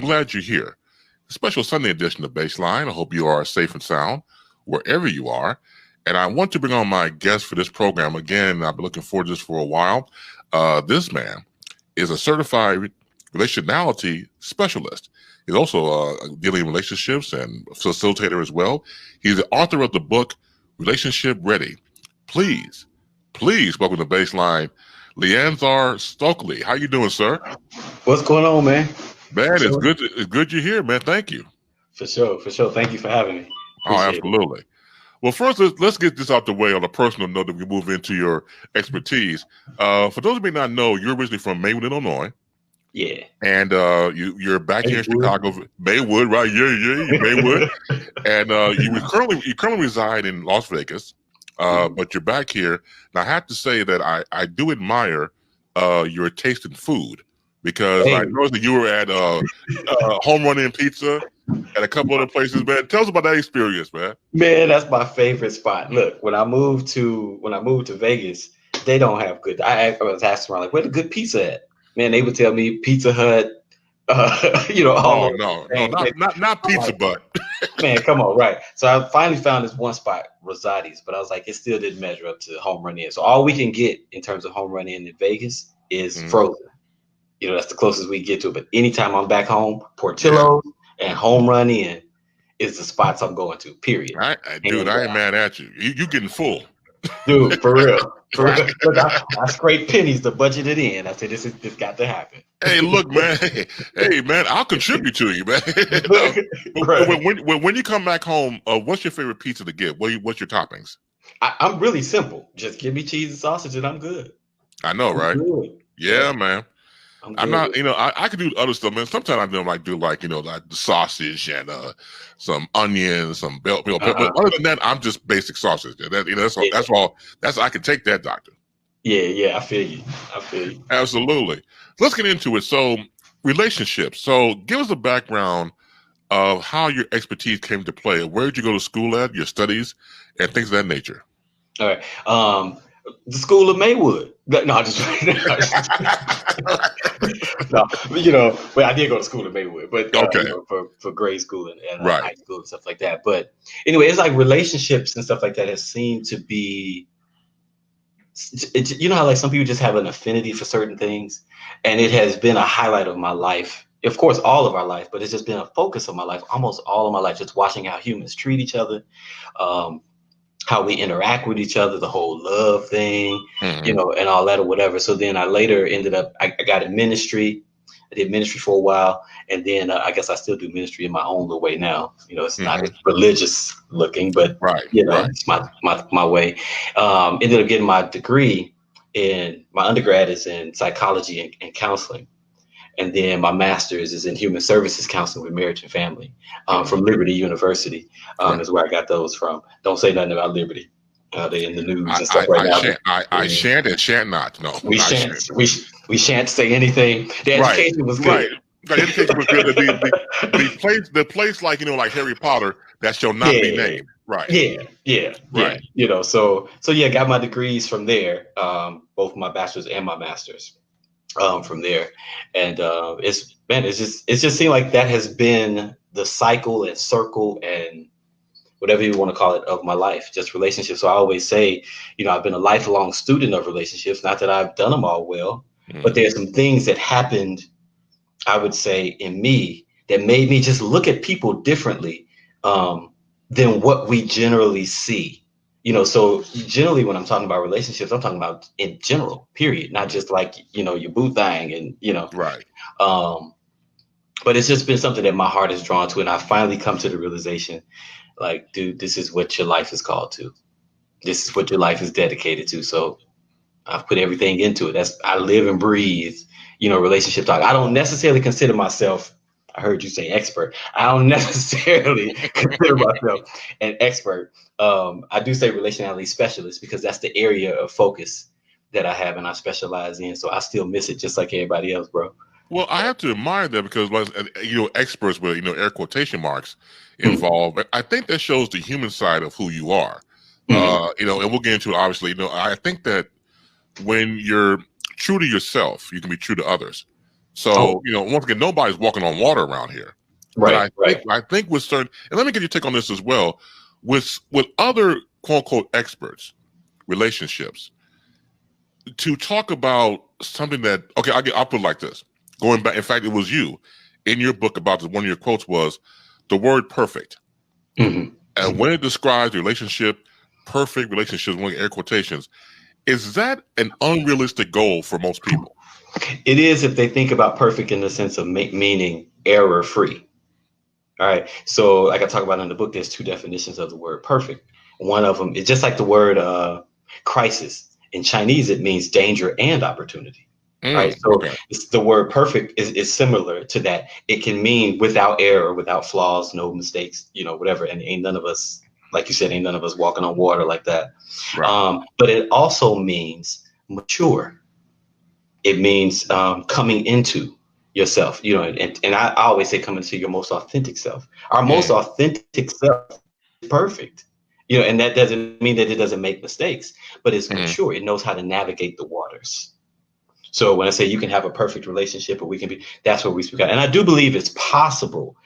glad you're here. Special Sunday edition of Baseline. I hope you are safe and sound wherever you are. And I want to bring on my guest for this program. Again, I've been looking forward to this for a while. This man is a certified relationality specialist. He's also dealing in relationships and facilitator as well. He's the author of the book, Relationship Ready. Please welcome to Baseline, LeAnzar Stockley. How you doing, sir? What's going on, man? Man, it's good you're here, man. Thank you. For sure. Thank you for having me. Absolutely. Well, first, let's get this out the way on a personal note that we move into your expertise. For those who may not know, you're originally from Maywood, Illinois. Yeah. And you're back here in Chicago, Maywood, right? Yeah, Maywood. And you currently reside in Las Vegas, but you're back here. Now, I have to say that I do admire your taste in food, because I noticed that you were at Home Run In Pizza and a couple other places, man. Tell us about that experience, man. Man, that's my favorite spot. Look, when I moved to Vegas, they don't have good. I was asking around, like, where the good pizza at? Man, they would tell me Pizza Hut. Not Pizza Butt. Man, come on, right? So I finally found this one spot, Rosati's, but I was like, it still didn't measure up to Home Run In. So all we can get in terms of Home Run In Vegas is frozen. That's the closest we get to it. But anytime I'm back home, Portillo's and Home Run In is the spots I'm going to, period. I ain't mad at you. You getting full. Dude, for real. Look, I scraped pennies to budget it in. I said, this got to happen. Hey, look, man. Hey, man, I'll contribute to you, man. When you come back home, what's your favorite pizza to get? What's your toppings? I'm really simple. Just give me cheese and sausage and I'm good. I know, right? Yeah, man. I'm not, I could do other stuff, man. Sometimes I do like the sausage and some onions, some bell pepper. But other than that, I'm just basic sausage. That's all. I can take that, doctor. Yeah, I feel you. Absolutely. Let's get into it. So, relationships. So, give us a background of how your expertise came to play. Where did you go to school at, your studies, and things of that nature? All right. The School of Maywood. No, just no. But I did go to school in Maywood, but for grade school and high school and stuff like that. But anyway, it's like relationships and stuff like that has seemed to be. How like some people just have an affinity for certain things, and it has been a highlight of my life. Of course, all of our life, but it's just been a focus of my life, almost all of my life, just watching how humans treat each other. How we interact with each other, the whole love thing, and all that or whatever. So then I later ended up, I got in ministry. I did ministry for a while. And then I guess I still do ministry in my own little way now. It's not as religious looking, but it's my way. Ended up getting my degree my undergrad is in psychology and counseling. And then my master's is in human services counseling with marriage and family from Liberty University is where I got those from. Don't say nothing about Liberty. They're in the news and stuff right now. I shan't and shan't not. No, we shan't say anything. The education was good. The education was good. The place like Harry Potter that shall not be named. Right. Yeah. Right. So got my degrees from there, both my bachelor's and my master's. From there, and it's just seemed like that has been the cycle and circle and whatever you want to call it of my life, just relationships. So I always say, I've been a lifelong student of relationships. Not that I've done them all well, but there's some things that happened, I would say, in me that made me just look at people differently than what we generally see. So generally when I'm talking about relationships, I'm talking about in general, period, not just like, your boo thing and, Right. But it's just been something that my heart is drawn to. And I finally come to the realization, like, dude, this is what your life is called to. This is what your life is dedicated to. So I've put everything into it. I live and breathe, relationship talk. I don't necessarily consider myself, I heard you say expert. I don't necessarily consider myself an expert. I do say relationality specialist because that's the area of focus that I have and I specialize in. So I still miss it just like everybody else, bro. Well, I have to admire that because, experts with, air quotation marks involved. I think that shows the human side of who you are. And we'll get into it, obviously. I think that when you're true to yourself, you can be true to others. So, once again, nobody's walking on water around here. But Right. I think with certain, and let me get your take on this as well, with other quote unquote experts, relationships, to talk about something that, okay, I'll put it like this. Going back, in fact, it was you in your book about this, one of your quotes was the word perfect. Mm-hmm. And when it describes the relationship, perfect relationships, one air quotations, is that an unrealistic goal for most people? It is if they think about perfect in the sense of meaning error free. All right. So, like I talk about in the book, there's two definitions of the word perfect. One of them is just like the word crisis. In Chinese, it means danger and opportunity. Right. So, Okay. the word perfect is similar to that. It can mean without error, without flaws, no mistakes, whatever. And ain't none of us, like you said, ain't none of us walking on water like that. Right. But it also means mature. It means coming into yourself, and I always say come into your most authentic self. Our most authentic self is perfect, and that doesn't mean that it doesn't make mistakes, but it's mature. It knows how to navigate the waters. So when I say you can have a perfect relationship, or we can be, that's what we speak out. And I do believe it's possible.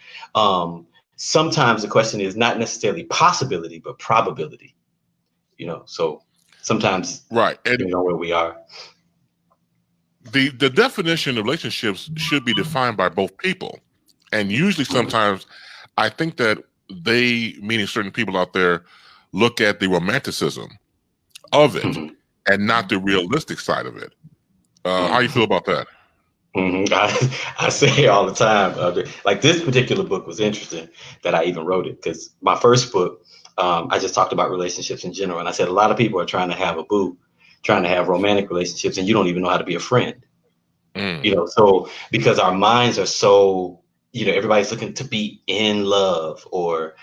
Sometimes the question is not necessarily possibility, but probability, so sometimes, right. And where we are. the definition of relationships should be defined by both people. And usually sometimes I think that they, meaning certain people out there, look at the romanticism of it and not the realistic side of it. How you feel about that? I say all the time, like this particular book was interesting that I even wrote it, because my first book, I just talked about relationships in general. And I said, a lot of people are trying to have a boo, trying to have romantic relationships, and you don't even know how to be a friend. So because our minds are so, everybody's looking to be in love, or,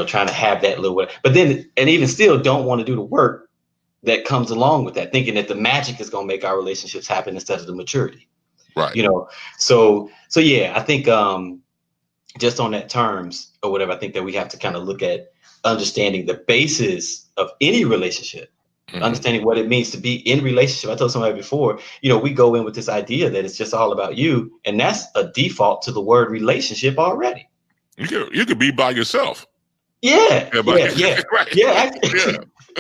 trying to have that little, but then, and even still don't want to do the work that comes along with that, thinking that the magic is going to make our relationships happen instead of the maturity. Right. So yeah, I think just on that terms or whatever, I think that we have to kind of look at understanding the basis of any relationship, understanding what it means to be in relationship. I told somebody before, we go in with this idea that it's just all about you, and that's a default to the word relationship already. You could be by yourself. Yeah. Right. Yeah.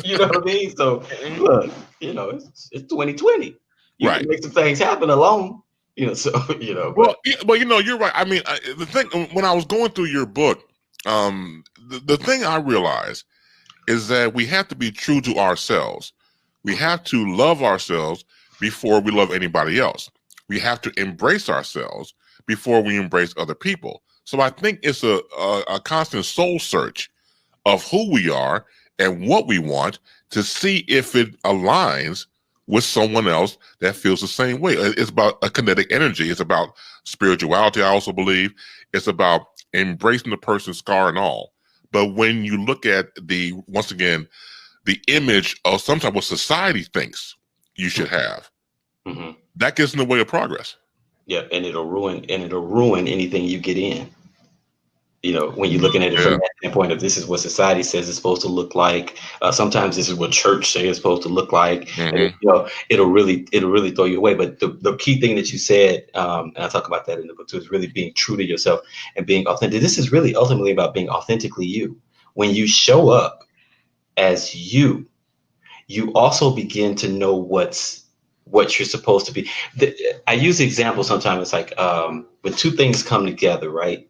You know what I mean? So look, it's 2020. You can make some things happen alone. So Well, you're right. I mean, the thing when I was going through your book, the thing I realized is that we have to be true to ourselves. We have to love ourselves before we love anybody else. We have to embrace ourselves before we embrace other people. So I think it's a constant soul search of who we are and what we want to see if it aligns with someone else that feels the same way. It's about a kinetic energy. It's about spirituality, I also believe. It's about embracing the person's scar and all. But when you look at once again, the image of sometimes what society thinks you should have, that gets in the way of progress. Yeah, and it'll ruin anything you get in. When you're looking at it from that standpoint of this is what society says it's supposed to look like. Sometimes this is what church says it's supposed to look like. And it'll really throw you away. But the key thing that you said, and I talk about that in the book too, is really being true to yourself and being authentic. This is really ultimately about being authentically you. When you show up as you also begin to know what you're supposed to be. I use the example sometimes. It's like when two things come together, right?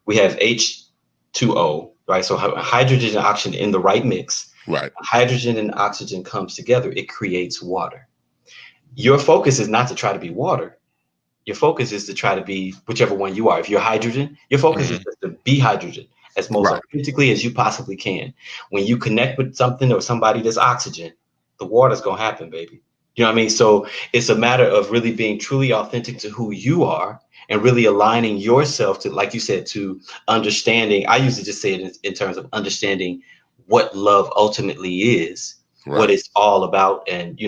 We have H2O, right? So hydrogen and oxygen in the right mix. Right. Hydrogen and oxygen comes together. It creates water. Your focus is not to try to be water. Your focus is to try to be whichever one you are. If you're hydrogen, your focus is just to be hydrogen as most authentically as you possibly can. When you connect with something or somebody that's oxygen, the water's going to happen, baby. You know what I mean? So it's a matter of really being truly authentic to who you are and really aligning yourself to, like you said, to understanding. I usually just say it in terms of understanding what love ultimately is, what it's all about, and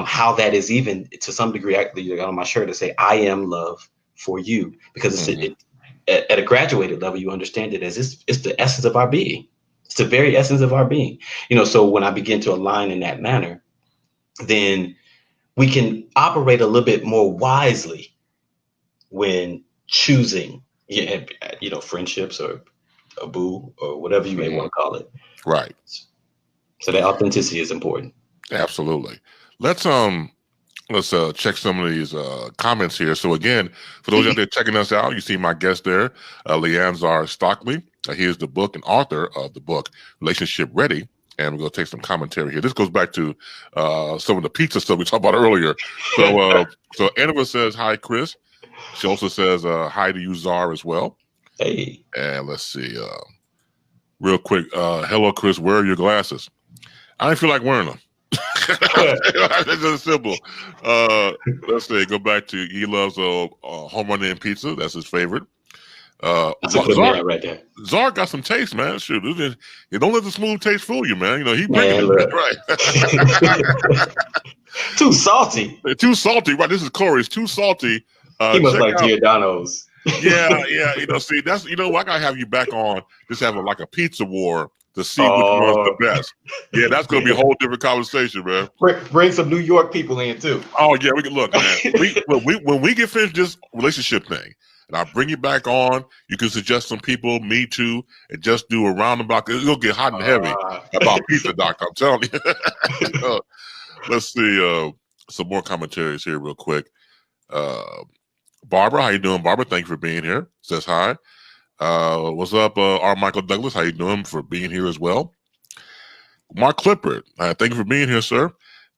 how that is even to some degree. Actually, I got on my shirt to say I am love for you, because it's at a graduated level, you understand it as it's the essence of our being. It's the very essence of our being. So when I begin to align in that manner, then we can operate a little bit more wisely when choosing, friendships or a boo or whatever you may want to call it. Right. So that authenticity is important. Absolutely. Let's check some of these comments here. So again, for those out there checking us out, you see my guest there, LeAnzar Stockley. He is the book and author of the book Relationship Ready. And we're going to take some commentary here. This goes back to some of the pizza stuff we talked about earlier. So Annabelle says, hi, Chris. She also says, hi to you, Zar, as well. Hey. And let's see. Real quick. Hello, Chris. Where are your glasses? I didn't feel like wearing them. That's just simple. Let's see. Go back to he loves home run in pizza. That's his favorite. That's a good man right there. Zar got some taste, man. Shoot, you don't let the smooth taste fool you, man. He bringing it right. Too salty. Too salty, right? This is Corey. It's too salty. He must like Giordano's. Yeah. See, that's I gotta have you back on. Just have like a pizza war to see which one's the best. Yeah, that's gonna be a whole different conversation, man. Bring some New York people in too. Oh yeah, we can look, man. When we get finished this relationship thing, and I'll bring you back on. You can suggest some people, me too, and just do a roundabout. It'll get hot and heavy about pizza, doctor. I'm telling you. Let's see some more commentaries here real quick. Barbara, how you doing, Barbara? Thank you for being here. Says hi. What's up, R. Michael Douglas? How you doing for being here as well? Mark Clifford, thank you for being here, sir.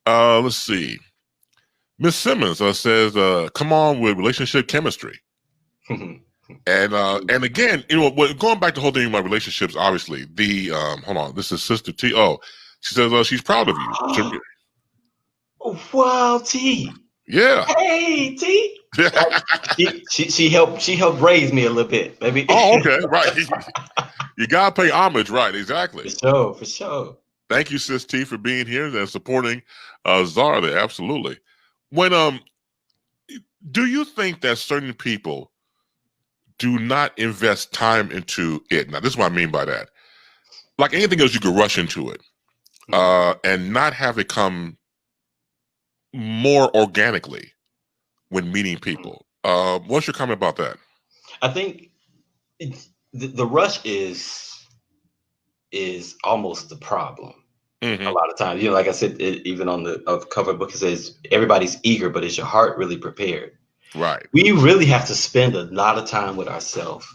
Let's see. Miss Simmons says, come on with relationship chemistry. And again, going back to the whole thing about relationships, obviously, hold on, this is Sister T. Oh, she says she's proud of you. Wow, T. Yeah. Hey, T. she helped raise me a little bit, baby. Oh, okay, right. You gotta pay homage, right? Exactly. For sure. Thank you, Sis T, for being here and supporting Zara there. Absolutely. When do you think that certain people do not invest time into it? Now, this is what I mean by that. Like anything else, you could rush into it and not have it come more organically when meeting people. What's your comment about that? I think the rush is almost the problem. Mm-hmm. A lot of times, like I said, even on the cover book, it says everybody's eager, but is your heart really prepared? Right. We really have to spend a lot of time with ourselves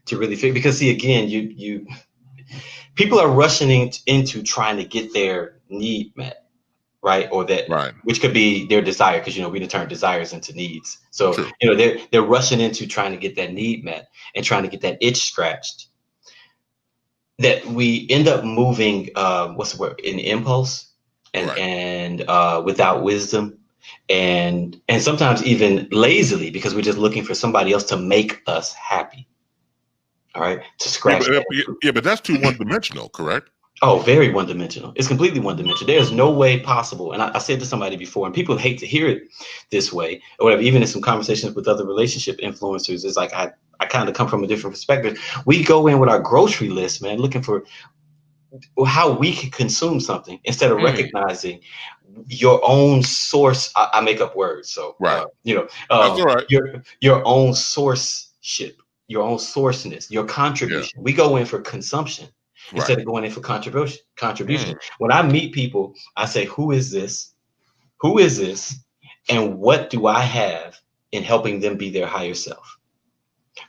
to really figure, because see, again, you people are rushing into trying to get their need met, right? Or that, right, which could be their desire, because we can turn desires into needs. So true. They're rushing into trying to get that need met and trying to get that itch scratched. That we end up moving, what's the word, in impulse and right. and without wisdom. And sometimes even lazily, because we're just looking for somebody else to make us happy. All right, to scratch. Yeah, but that's too one-dimensional, correct? Oh, very one-dimensional. It's completely one-dimensional. There's no way possible. And I said to somebody before, and people hate to hear it this way, or whatever. Even in some conversations with other relationship influencers, it's like I kind of come from a different perspective. We go in with our grocery list, man, looking for how we can consume something instead of recognizing your own source. I make up words, so right. That's all right. Your own sourceship, your own sourceness, your contribution. Yeah. We go in for consumption instead of going in for contribution. When I meet people, I say, who is this? Who is this? And what do I have in helping them be their higher self?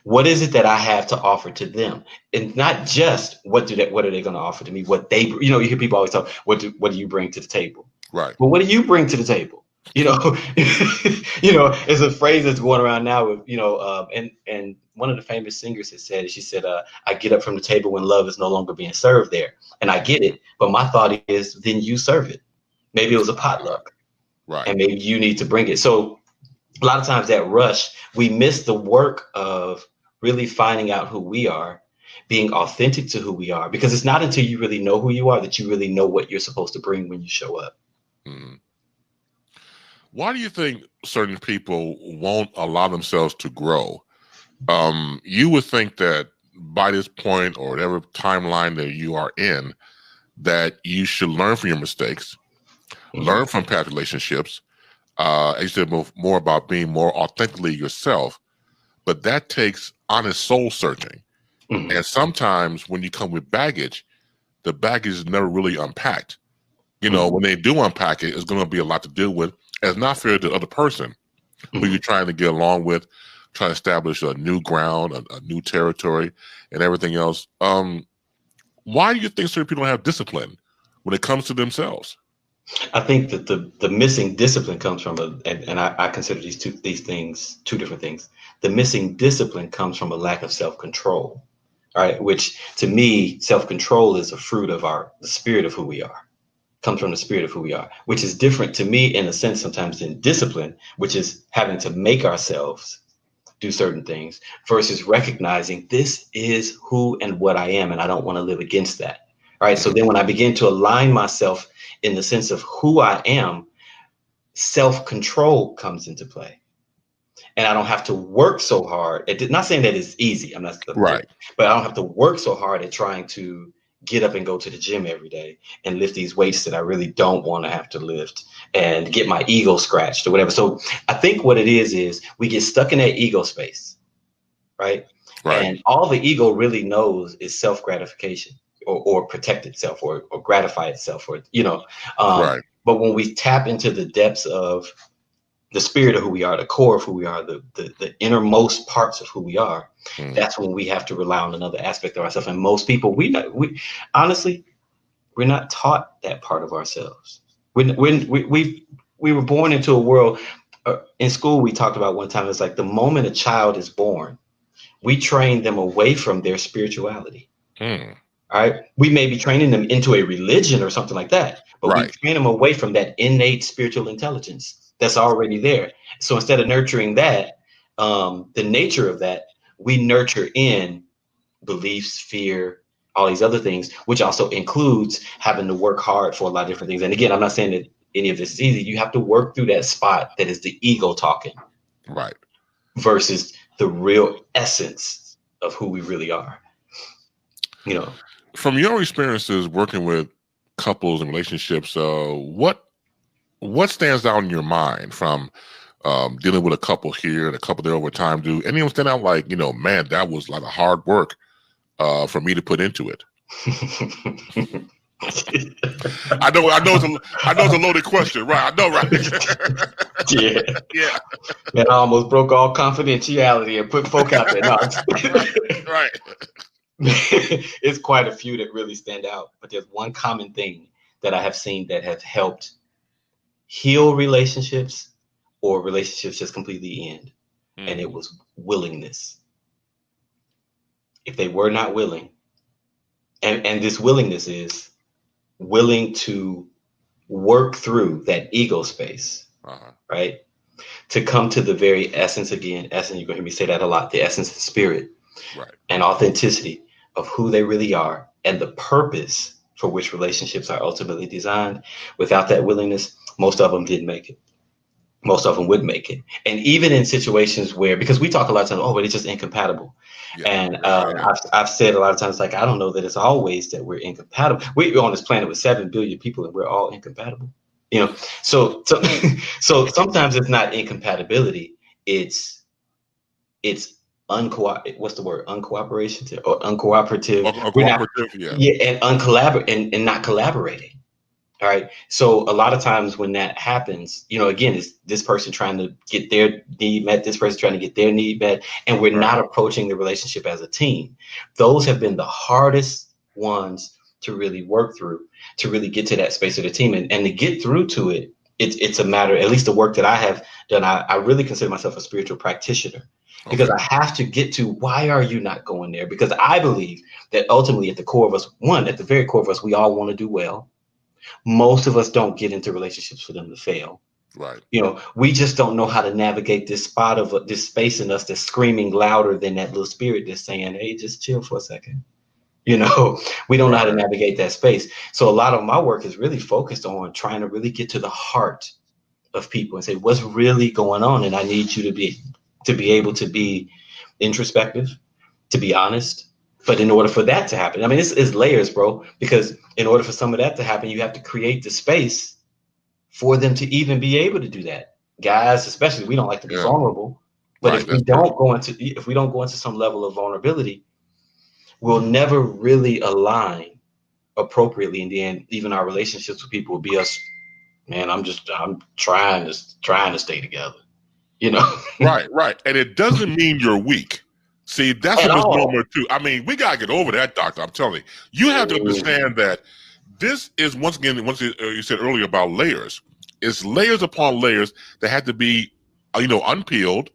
What is it that I have to offer to them? And not just what are they going to offer to me? What they, you hear people always talk, what do you bring to the table? Right. But what do you bring to the table? It's a phrase that's going around now with, and one of the famous singers has said, she said, I get up from the table when love is no longer being served there. And I get it. But my thought is, then you serve it. Maybe it was a potluck. Right. And maybe you need to bring it. So a lot of times that rush, we miss the work of really finding out who we are, being authentic to who we are, because it's not until you really know who you are that you really know what you're supposed to bring when you show up. Mm-hmm. Why do you think certain people won't allow themselves to grow? You would think that by this point or whatever timeline that you are in, that you should learn from your mistakes, learn from past relationships, as you said, more about being more authentically yourself. but that takes honest soul searching. Mhm. And sometimes when you come with baggage, the baggage is never really unpacked. You know, when they do unpack it, it's going to be a lot to deal with. And it's not fair to the other person who you're trying to get along with, trying to establish a new ground, a new territory, and everything else. Why do you think certain people don't have discipline when it comes to themselves? I think that the missing discipline comes from and I consider these things two different things. The missing discipline comes from a lack of self-control. All right, which to me, self-control is a fruit of the spirit of who we are. Comes from the spirit of who we are, which is different to me in a sense sometimes than discipline, which is having to make ourselves do certain things versus recognizing this is who and what I am, and I don't want to live against that. All right. So then when I begin to align myself in the sense of who I am, self-control comes into play. And I don't have to work so hard. Not saying that it's easy. I'm not Right. but I don't have to work so hard at trying to get up and go to the gym every day and lift these weights that I really don't want to have to lift and get my ego scratched or whatever. So I think what it is we get stuck in that ego space, right? And all the ego really knows is self-gratification or protect itself or gratify itself or, but when we tap into the depths of the spirit of who we are, the core of who we are, the innermost parts of who we are, that's when we have to rely on another aspect of ourselves. And most people, honestly, we're not taught that part of ourselves. We were born into a world. In school, we talked about one time, it's like the moment a child is born, we train them away from their spirituality. All right. We may be training them into a religion or something like that, but we train them away from that innate spiritual intelligence that's already there. So instead of nurturing that, the nature of that, we nurture in beliefs, fear, all these other things, which also includes having to work hard for a lot of different things. And again, I'm not saying that any of this is easy. You have to work through that spot that is the ego talking. Right. Versus the real essence of who we really are. From your experiences working with couples and relationships, what stands out in your mind from dealing with a couple here and a couple there over time? Do any of them stand out like, man, that was a lot of hard work for me to put into it? I know it's a loaded question, right? I know, right? Yeah. Man, I almost broke all confidentiality and put folk out there. No, right. It's quite a few that really stand out, but there's one common thing that I have seen that has helped heal relationships or relationships just completely end, and it was willingness. If they were not willing, and this willingness is willing to work through that ego space, right? To come to the very essence again, essence, you're going to hear me say that a lot, the essence of spirit, right, and authenticity of who they really are and the purpose for which relationships are ultimately designed. Without that willingness, most of them didn't make it. Most of them would make it. And even in situations where, because we talk a lot of times, but it's just incompatible. Yeah, and I've said a lot of times, like, I don't know that it's always that we're incompatible. We're on this planet with 7 billion people and we're all incompatible. So sometimes it's not incompatibility. It's what's the word? Uncooperative or uncooperative. And uncollaborative and not collaborating. All right. So a lot of times when that happens, again, it's this person trying to get their need met, this person trying to get their need met, and we're not approaching the relationship as a team. Those have been the hardest ones to really work through, to really get to that space of the team. And to get through to it, it's a matter, at least the work that I have done, I really consider myself a spiritual practitioner. Because I have to get to why are you not going there? Because I believe that ultimately at the core of us, at the very core of us, we all want to do well. Most of us don't get into relationships for them to fail. Right. We just don't know how to navigate this spot of this space in us that's screaming louder than that little spirit that's saying, hey, just chill for a second. We don't know how to navigate that space. So a lot of my work is really focused on trying to really get to the heart of people and say, what's really going on? And I need you to be able to be introspective, to be honest. But in order for that to happen, I mean, it's layers, bro, because in order for some of that to happen, you have to create the space for them to even be able to do that. Guys, especially, we don't like to be vulnerable. But Right. That's perfect. if we don't go into some level of vulnerability, we'll never really align appropriately. In the end, even our relationships with people will be us. Man, I'm trying to stay together. You know, Right, right. And it doesn't mean you're weak. See, that's a at all. misnomer too. I mean, we gotta get over that, doctor. I'm telling you. You have to understand that this is once you said earlier about layers. It's layers upon layers that had to be, unpeeled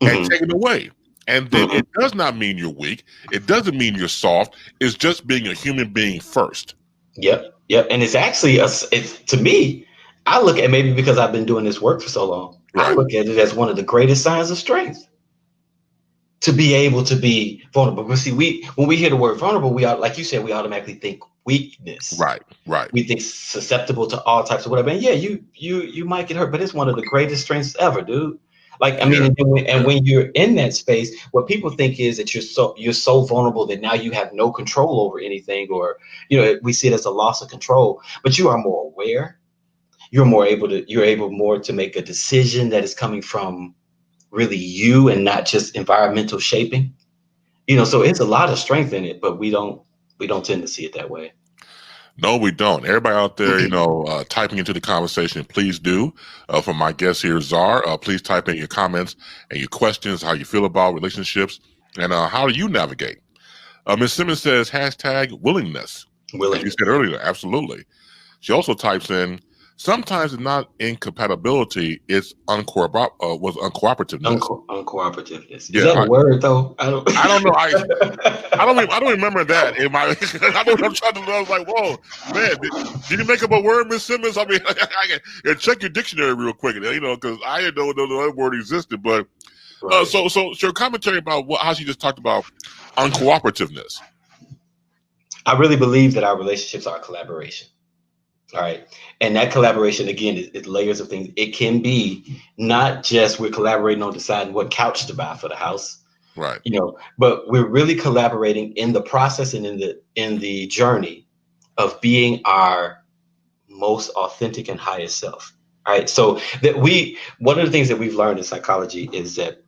and Mhm. taken away. And then Mhm. it does not mean you're weak. It doesn't mean you're soft. It's just being a human being first. Yep, yep. And it's actually it's to me. I look at maybe because I've been doing this work for so long. I Right. look at it as one of the greatest signs of strength to be able to be vulnerable. But see, when we hear the word vulnerable, we are like you said, we automatically think weakness. Right. Right. We think susceptible to all types of whatever. And yeah, you might get hurt, but it's one of the greatest strengths ever, dude. Like I mean, Yeah. and when you're in that space, what people think is that you're so vulnerable that now you have no control over anything, or we see it as a loss of control. But you are more aware. You're able more to make a decision that is coming from really you and not just environmental shaping. So it's a lot of strength in it, but we don't tend to see it that way. No, we don't. Everybody out there, typing into the conversation, please do. For my guest here, Czar, please type in your comments and your questions, how you feel about relationships, and how do you navigate. Ms. Simmons says, #willingness. As you Willingness. said earlier, absolutely. She also types in, sometimes it's not incompatibility, it's uncooperativeness. Uncooperativeness. Is that a Yeah, word though? I don't. I don't know. I don't remember that in my. I know what I'm trying to. I was like, whoa, man, did you make up a word, Miss Simmons? I mean, check your dictionary real quick, because I didn't know no other word existed. But Right. so your commentary about how she just talked about uncooperativeness. I really believe that our relationships are a collaboration. All right. And that collaboration, again, is layers of things. It can be not just we're collaborating on deciding what couch to buy for the house, Right. But we're really collaborating in the process and in the journey of being our most authentic and highest self. All right. So one of the things that we've learned in psychology is that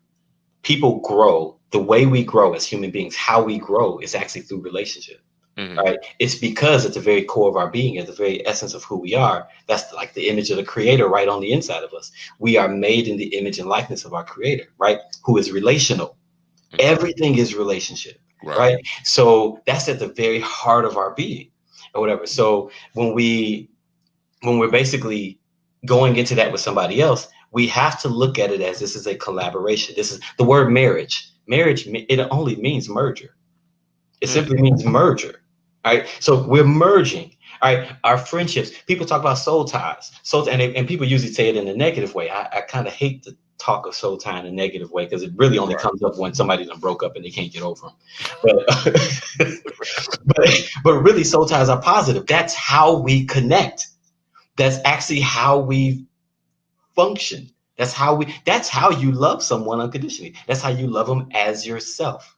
people grow. The way we grow as human beings, how we grow is actually through relationship. Mm-hmm. Right. It's because at the very core of our being, at the very essence of who we are, that's like the image of the creator right on the inside of us. We are made in the image and likeness of our creator, right? Who is relational. Mm-hmm. Everything is relationship, right? So that's at the very heart of our being or whatever. So when we're basically going into that with somebody else, we have to look at it as this is a collaboration. This is the word marriage. Marriage, it only means merger. It simply means merger. All right. So we're merging. All right. Our friendships. People talk about soul ties. And people usually say it in a negative way. I kind of hate to talk of soul tie in a negative way because it really only comes up when somebody done broke up and they can't get over them. But really, soul ties are positive. That's how we connect. That's actually how we function. That's how you love someone unconditionally. That's how you love them as yourself.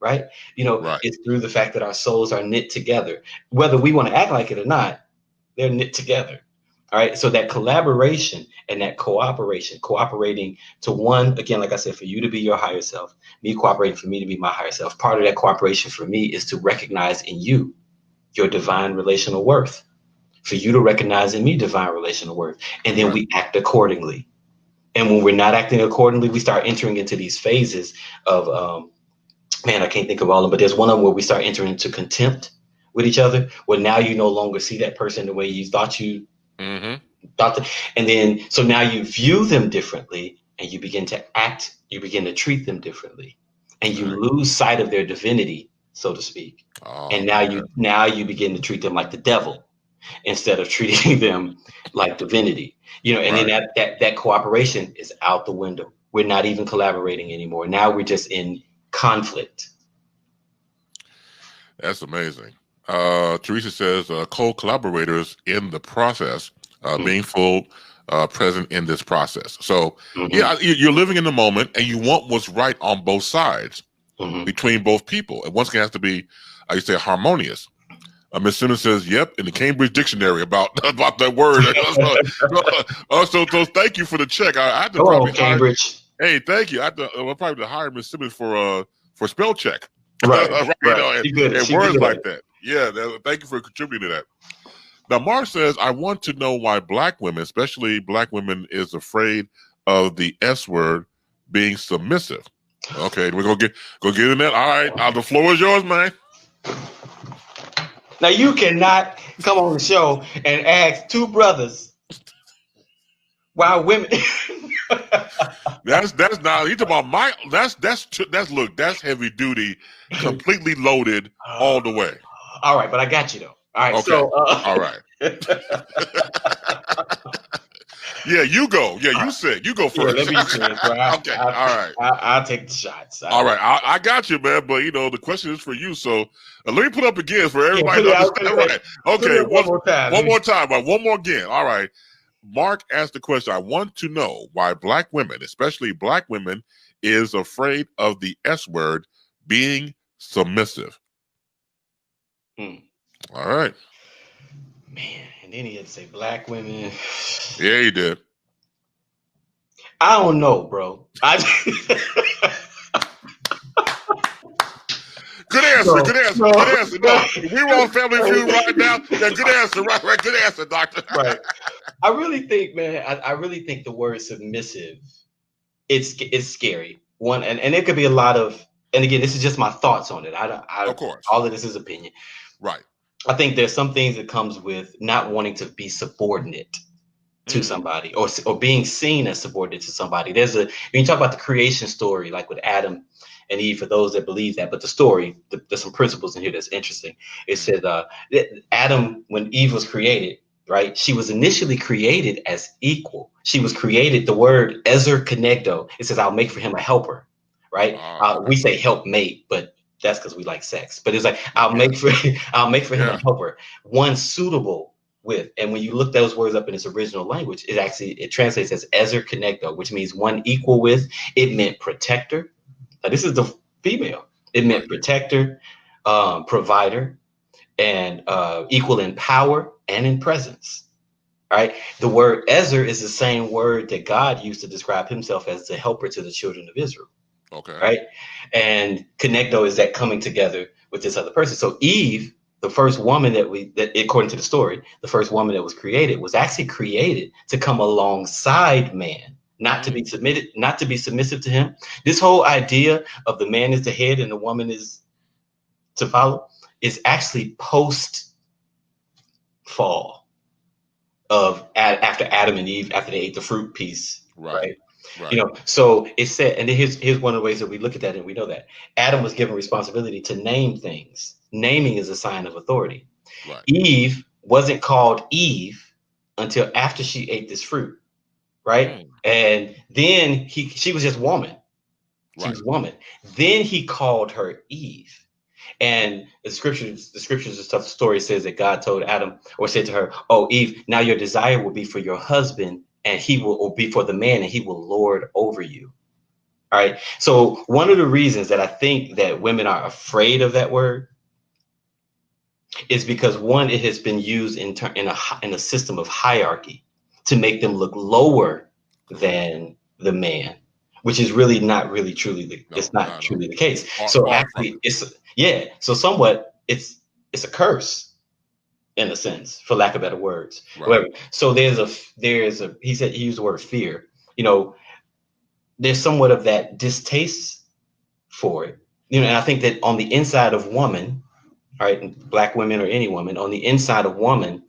Right. It's through the fact that our souls are knit together, whether we want to act like it or not, they're knit together. All right. So that collaboration and that cooperating to one, again, like I said, for you to be your higher self, me cooperating for me to be my higher self. Part of that cooperation for me is to recognize in you your divine relational worth, for you to recognize in me divine relational worth. And then we act accordingly. And when we're not acting accordingly, we start entering into these phases of, man, I can't think of all of them, but there's one of them where we start entering into contempt with each other, where now you no longer see that person the way you thought you thought. And then, so now you view them differently and you begin to treat them differently, and you lose sight of their divinity, so to speak. And now you begin to treat them like the devil instead of treating them like divinity, and then that cooperation is out the window. We're not even collaborating anymore. Now we're just in conflict. That's amazing. Teresa says co-collaborators in the process, being full present in this process. So yeah, you're living in the moment and you want what's right on both sides between both people. And once again, it has to be, you say, harmonious. Ms. Simmons says, yep, in the Cambridge Dictionary about that word. So thank you for the check. I had to probably Cambridge. Hey, thank you. We're probably to hire Miss Simmons for spell check. Right, Right, right. She good. and She be words good at like it. that. Yeah, thank you for contributing to that. Now, Mark says, I want to know why Black women, especially Black women, is afraid of the S word being submissive. Okay, we're gonna get in that. All right, the floor is yours, man. Now you cannot come on the show and ask two brothers why women. That's not. You talking about my? That's look. That's heavy duty, completely loaded all the way. All right, but I got you though. All right, Okay, so all right. Yeah, you go. Yeah, you said you go yeah, first. let me finish, bro. Okay, all right. I'll take the shots. All right, I got you, man. But the question is for you. So let me put up again for Yeah, everybody put to it out. understand. Right? Put it Okay, up one more time. one more time. Right? One more again. All right. Mark asked the question. I want to know why Black women, especially Black women, is afraid of the S word being submissive. All right. Man, and then he had to say Black women. Yeah, he did. I don't know, bro. Good answer. Good answer. Good answer. No, we were on Family Feud right now. Yeah, good answer. Right. Good answer, doctor. Right. I really think, man. I really think the word submissive. It's scary. One, and it could be a lot of. And again, this is just my thoughts on it. Of course. All of this is opinion. Right. I think there's some things that comes with not wanting to be subordinate to somebody or being seen as subordinate to somebody. When you talk about the creation story, like with Adam and Eve, for those that believe that, but the story, there's some principles in here that's interesting. It says Adam, when Eve was created, right? She was initially created as equal. She was created, the word ezer kenegdo, it says, I'll make for him a helper, right? We say helpmate, but that's because we like sex. But it's like, I'll make for him a helper, one suitable with. And when you look those words up in its original language, it translates as ezer kenegdo, which means one equal with. It meant protector. Now, this is the female. It meant protector, provider, and equal in power and in presence. Right. The word ezer is the same word that God used to describe himself as the helper to the children of Israel. Okay. Right. And connecto is that coming together with this other person. So Eve, the first woman that according to the story, the first woman that was created was actually created to come alongside man, not to be submissive to him. This whole idea of the man is the head and the woman is to follow is actually post fall of after Adam and Eve, after they ate the fruit piece, right? So it said, and here's one of the ways that we look at that, and we know that Adam was given responsibility to name things. Naming is a sign of authority. Right. Eve wasn't called Eve until after she ate this fruit, right? And then she was just woman. She was woman. Then he called her Eve. And the scriptures and stuff, the story says that God told Adam, or said to her, oh, Eve, now your desire will be for your husband, and he will be for the man, and he will lord over you. All right. So one of the reasons that I think that women are afraid of that word is because, one, it has been used in a system of hierarchy to make them look lower than the man, which is really not really truly it's not truly the case. So actually so somewhat it's a curse in a sense, for lack of better words. However, so he used the word fear. There's somewhat of that distaste for it. And I think that on the inside of woman, all right, Black women or any woman, on the inside of woman,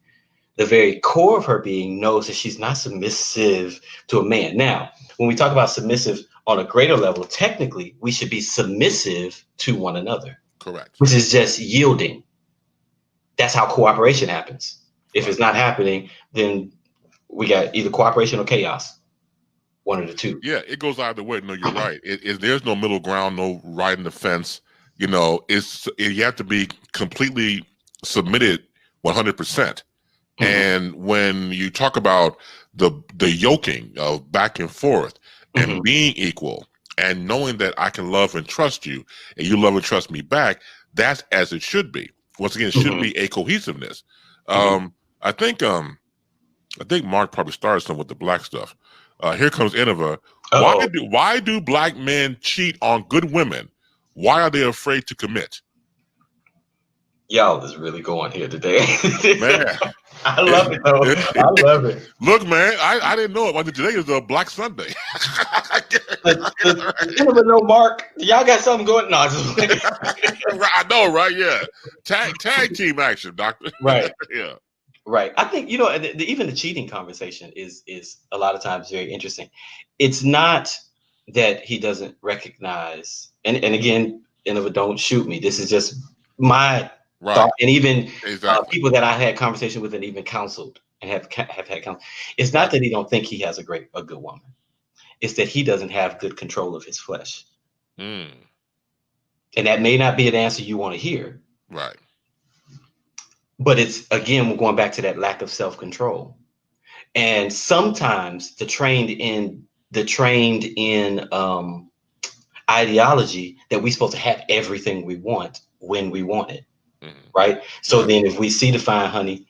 the very core of her being knows that she's not submissive to a man. Now, when we talk about submissive on a greater level, technically, we should be submissive to one another. Correct. Which is just yielding. That's how cooperation happens. If it's not happening, then we got either cooperation or chaos. One of the two. Yeah, it goes either way. No, you're right. There's no middle ground, no riding the fence. You have to be completely submitted 100%. And when you talk about the yoking of back and forth and being equal and knowing that I can love and trust you and you love and trust me back, that's as it should be. Once again, it should be a cohesiveness. I think Mark probably started some with the Black stuff. Here comes Innova, Uh-oh. Why do black men cheat on good women? Why are they afraid to commit? Y'all is really going here today. Man, I love it though. I love it. Look, man, I didn't know it. Today is a Black Sunday. Does anyone know Mark? Y'all got something going? No, I know, right? Yeah, tag team action, doctor. right, Yeah, right. I think even the cheating conversation is a lot of times very interesting. It's not that he doesn't recognize, and again, don't shoot me. This is just my right. thought, and even Exactly. people that I had conversation with and even counseled and have had counsel. It's not that he don't think he has a good woman. It's that he doesn't have good control of his flesh. Mm. And that may not be an answer you want to hear. Right. But it's, again, we're going back to that lack of self-control. And sometimes the trained in ideology that we're supposed to have everything we want when we want it. Mm-hmm. Right. So then if we see the fine honey,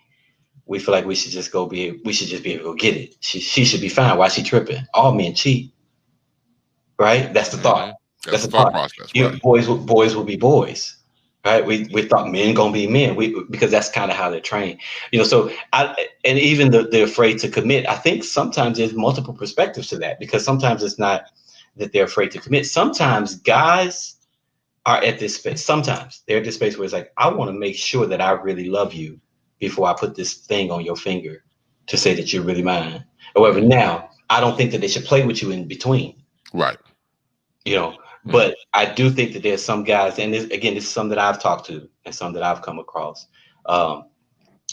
we feel like we should just be able to go get it. She should be fine. Why she tripping? All men cheat. Right. That's the thought. That's the thought process. Right. Boys will be boys. Right. We thought men gonna be men. Because that's kind of how they're trained. So and even they're afraid to commit. I think sometimes there's multiple perspectives to that, because sometimes it's not that they're afraid to commit. Sometimes guys are at this space. Sometimes they're at this space where it's like, I want to make sure that I really love you before I put this thing on your finger to say that you're really mine. However, now I don't think that they should play with you in between. Right. But I do think that there's some guys, and this is some that I've talked to and some that I've come across.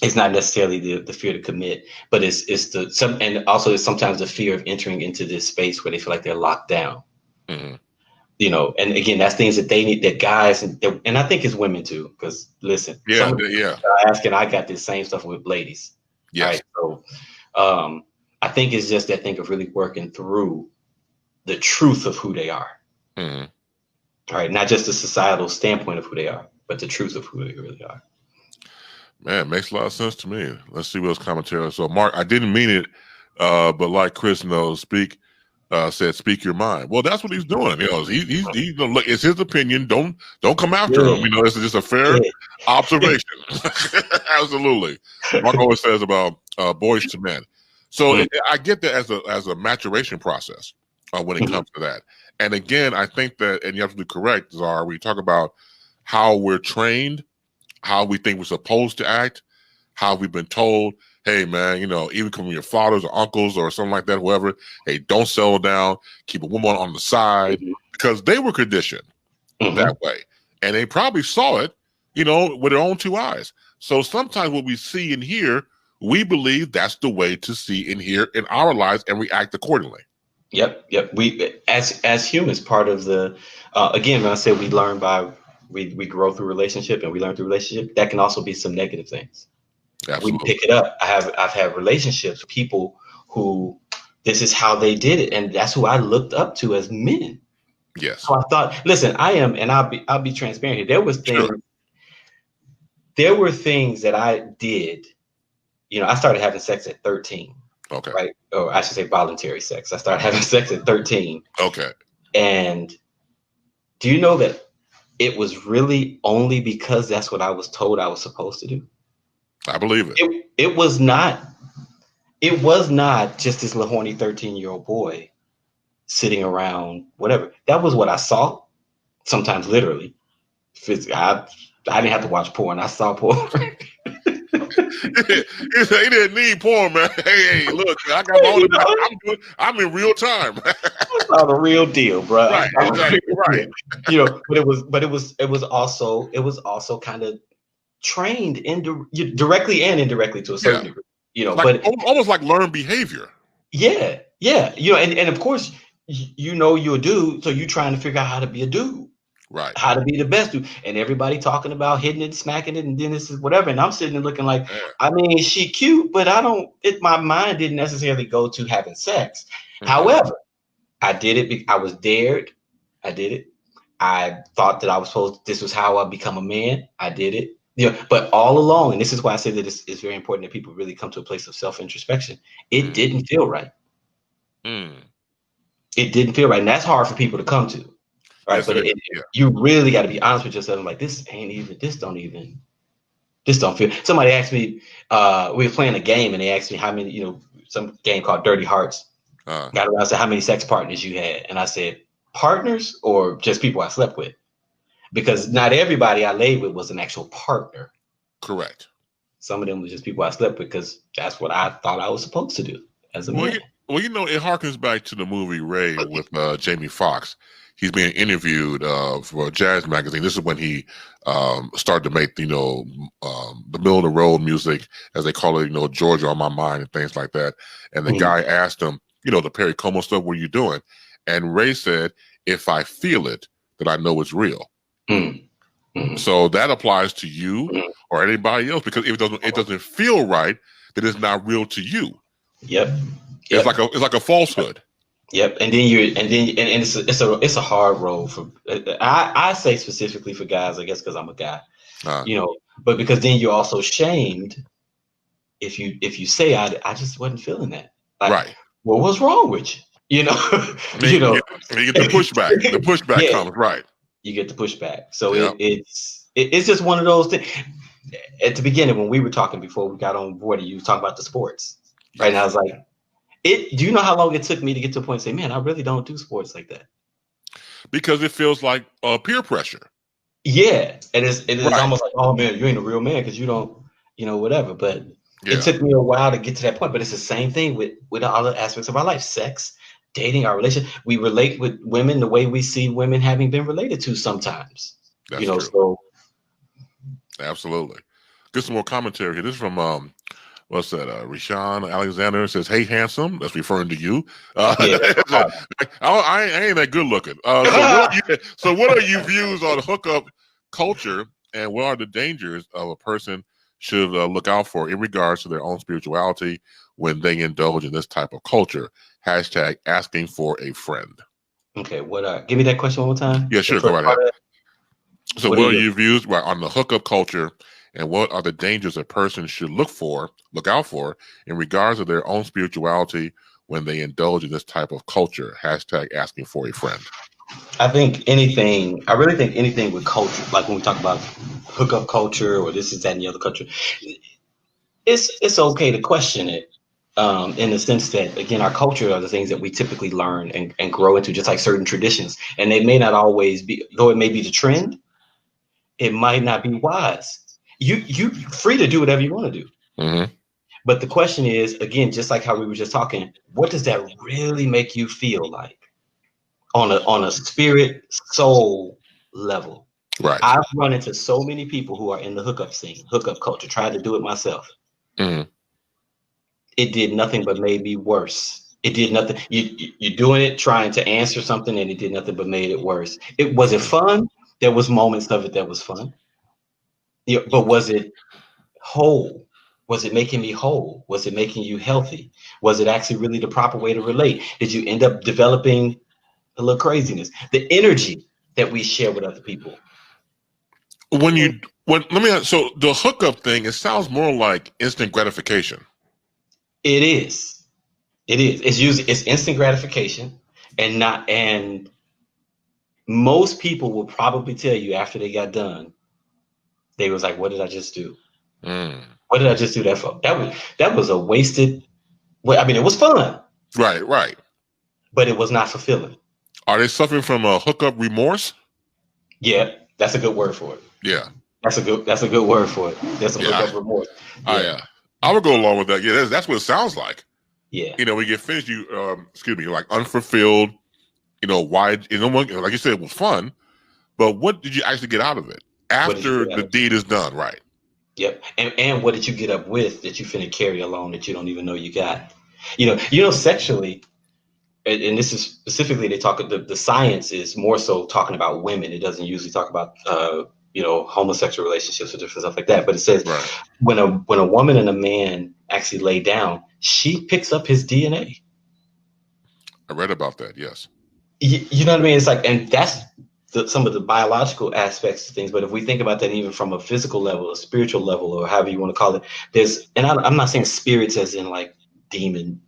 It's not necessarily the fear to commit, but it's and also it's sometimes the fear of entering into this space where they feel like they're locked down. Mm-hmm. And again, that's things that they need, that guys, and I think it's women too, because listen, I ask, and I got this same stuff with ladies. Yes. Right? So I think it's just that thing of really working through the truth of who they are. Mm-hmm. All right, not just the societal standpoint of who they are, but the truth of who they really are. Man, it makes a lot of sense to me. Let's see what's commentary. So, Mark, I didn't mean it, but like Chris knows, said, speak your mind. Well, that's what he's doing. He's look, it's his opinion. Don't come after him. It's just a fair observation. Absolutely. Mark always says about boys to men. So I get that as a maturation process when it comes to that. And again, I think that, and you're absolutely correct, Zara, we talk about how we're trained, how we think we're supposed to act, how we've been told, hey, man, even from your fathers or uncles or something like that, whoever, hey, don't settle down, keep a woman on the side, because they were conditioned that way. And they probably saw it, with their own two eyes. So sometimes what we see and hear, we believe that's the way to see and hear in our lives, and we act accordingly. Yep. We, as humans, part of the, again, when I said we learn we grow through relationship and we learn through relationship, that can also be some negative things. Absolutely. We pick it up. I've had relationships with people who this is how they did it, and that's who I looked up to as men. Yes. So I thought, listen, I am, and I'll be transparent here. There were things that I did. I started having sex at 13. Okay. Right. Or I should say voluntary sex. I started having sex at 13. Okay. And do you know that it was really only because that's what I was told I was supposed to do? I believe it. It was not just this little horny 13-year-old boy sitting around, whatever. That was what I saw, sometimes literally. I didn't have to watch porn. I saw porn. He didn't need porn, man. Hey, look, I got my own. I'm in real time. That's not the real deal, bro. Right, exactly. Right. But it was also kind of trained directly and indirectly to a certain degree. But almost like learned behavior. Yeah. And of course, you're a dude, so you're trying to figure out how to be a dude. Right. How to be the best dude. And everybody talking about hitting it, smacking it, and then this is whatever. And I'm sitting there looking like, I mean, she cute, but my mind didn't necessarily go to having sex. Mm-hmm. However, I did it. I was dared. I did it. I thought that this was how I become a man. I did it. But all along, and this is why I say that it's very important that people really come to a place of self-introspection. It didn't feel right. It didn't feel right. And that's hard for people to come to. Right. Yes, But it is. Yeah. you really got to be honest with yourself. I'm like, this don't feel. Somebody asked me, we were playing a game and they asked me how many, some game called Dirty Hearts. Got around, said how many sex partners you had. And I said, partners or just people I slept with? Because not everybody I laid with was an actual partner. Correct. Some of them was just people I slept with because that's what I thought I was supposed to do as a man. It harkens back to the movie Ray with Jamie Foxx. He's being interviewed for a jazz magazine. This is when he started to make, the middle of the road music, as they call it, Georgia on My Mind and things like that. And the guy asked him, the Perry Como stuff, what are you doing? And Ray said, if I feel it, then I know it's real. So that applies to you or anybody else, because if it doesn't feel right, then it's not real to you. Yep. It's like a falsehood. Yep. And then it's a hard road for, I say specifically for guys, I guess, because I'm a guy, but because then you're also shamed if you say I just wasn't feeling that. Like, right. Well, what's wrong with you? You get the pushback. The pushback comes, right. You get the pushback. So it's just one of those things. At the beginning, when we were talking before we got on board, you were talking about the sports, right? And I was like, do you know how long it took me to get to a point and say, man, I really don't do sports like that? Because it feels like peer pressure. Yeah. And it's almost like, oh man, you ain't a real man because you don't, whatever. But it took me a while to get to that point. But it's the same thing with other aspects of our life: sex, dating, our relationship. We relate with women the way we see women having been related to sometimes. That's true. So absolutely. Get some more commentary here. This is from what's that? Rashawn Alexander says, "Hey, handsome." That's referring to you. I ain't that good looking. So what are your views on hookup culture, and what are the dangers of a person should look out for in regards to their own spirituality when they indulge in this type of culture? Hashtag asking for a friend. Okay, give me that question one more time. Yeah, sure. Go right ahead. So what are your views on the hookup culture, and what are the dangers a person should look out for in regards to their own spirituality when they indulge in this type of culture? Hashtag asking for a friend. I really think anything with culture, like when we talk about hookup culture or this is that and the other culture, it's okay to question it. In the sense that, again, our culture are the things that we typically learn and grow into, just like certain traditions. And they may not always be, though it may be the trend, it might not be wise. You're free to do whatever you want to do. Mm-hmm. But the question is, again, just like how we were just talking, what does that really make you feel like on a spirit, soul level? Right. I've run into so many people who are in the hookup scene, hookup culture, tried to do it myself. Mm-hmm. It did nothing but made me worse. It did nothing. You're doing it, trying to answer something, and it did nothing but made it worse. Was it fun? There was moments of it that was fun. But was it whole? Was it making me whole? Was it making you healthy? Was it actually really the proper way to relate? Did you end up developing a little craziness? The energy that we share with other people. So the hookup thing, it sounds more like instant gratification. It is. It's instant gratification, and most people will probably tell you after they got done, they was like, what did I just do? What did I just do that for? That was a wasted. I mean, it was fun. Right. But it was not fulfilling. Are they suffering from a hookup remorse? Yeah, that's a good word for it. Yeah. That's a good word for it. That's a hookup remorse. Yeah. I would go along with that. Yeah, that's what it sounds like. Yeah. We get finished, you're like unfulfilled, why, like you said, it was fun, but what did you actually get out of it after the deed is done? Right. Yep. And what did you get up with that you finna carry along that you don't even know you got? Sexually, and this is specifically, they talk, the science is more so talking about women. It doesn't usually talk about, homosexual relationships or different stuff like that. But it says when a woman and a man actually lay down, she picks up his DNA. I read about that. Yes. You know what I mean? It's like, and that's some of the biological aspects of things. But if we think about that even from a physical level, a spiritual level, or however you want to call it, I'm not saying spirits as in like demon,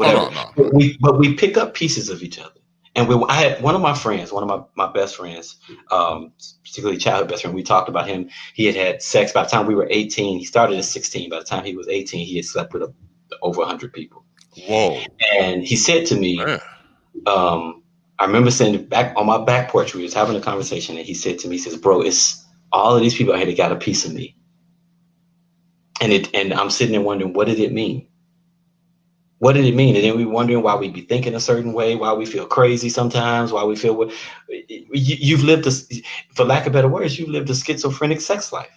Oh, whatever. no. But we pick up pieces of each other. And I had one of my friends, one of my best friends, particularly childhood best friend. We talked about him. He had sex by the time we were 18. He started at 16. By the time he was 18, he had slept with over 100 people. Whoa. And he said to me, Man. I remember sitting back on my back porch. We was having a conversation, and he said to me, he says, "Bro, it's all of these people out here that got a piece of me." And I'm sitting there wondering, what did it mean? What did it mean? And then we wondering why we be thinking a certain way, why we feel crazy sometimes, why we feel what you've lived this, for lack of better words, you've lived a schizophrenic sex life.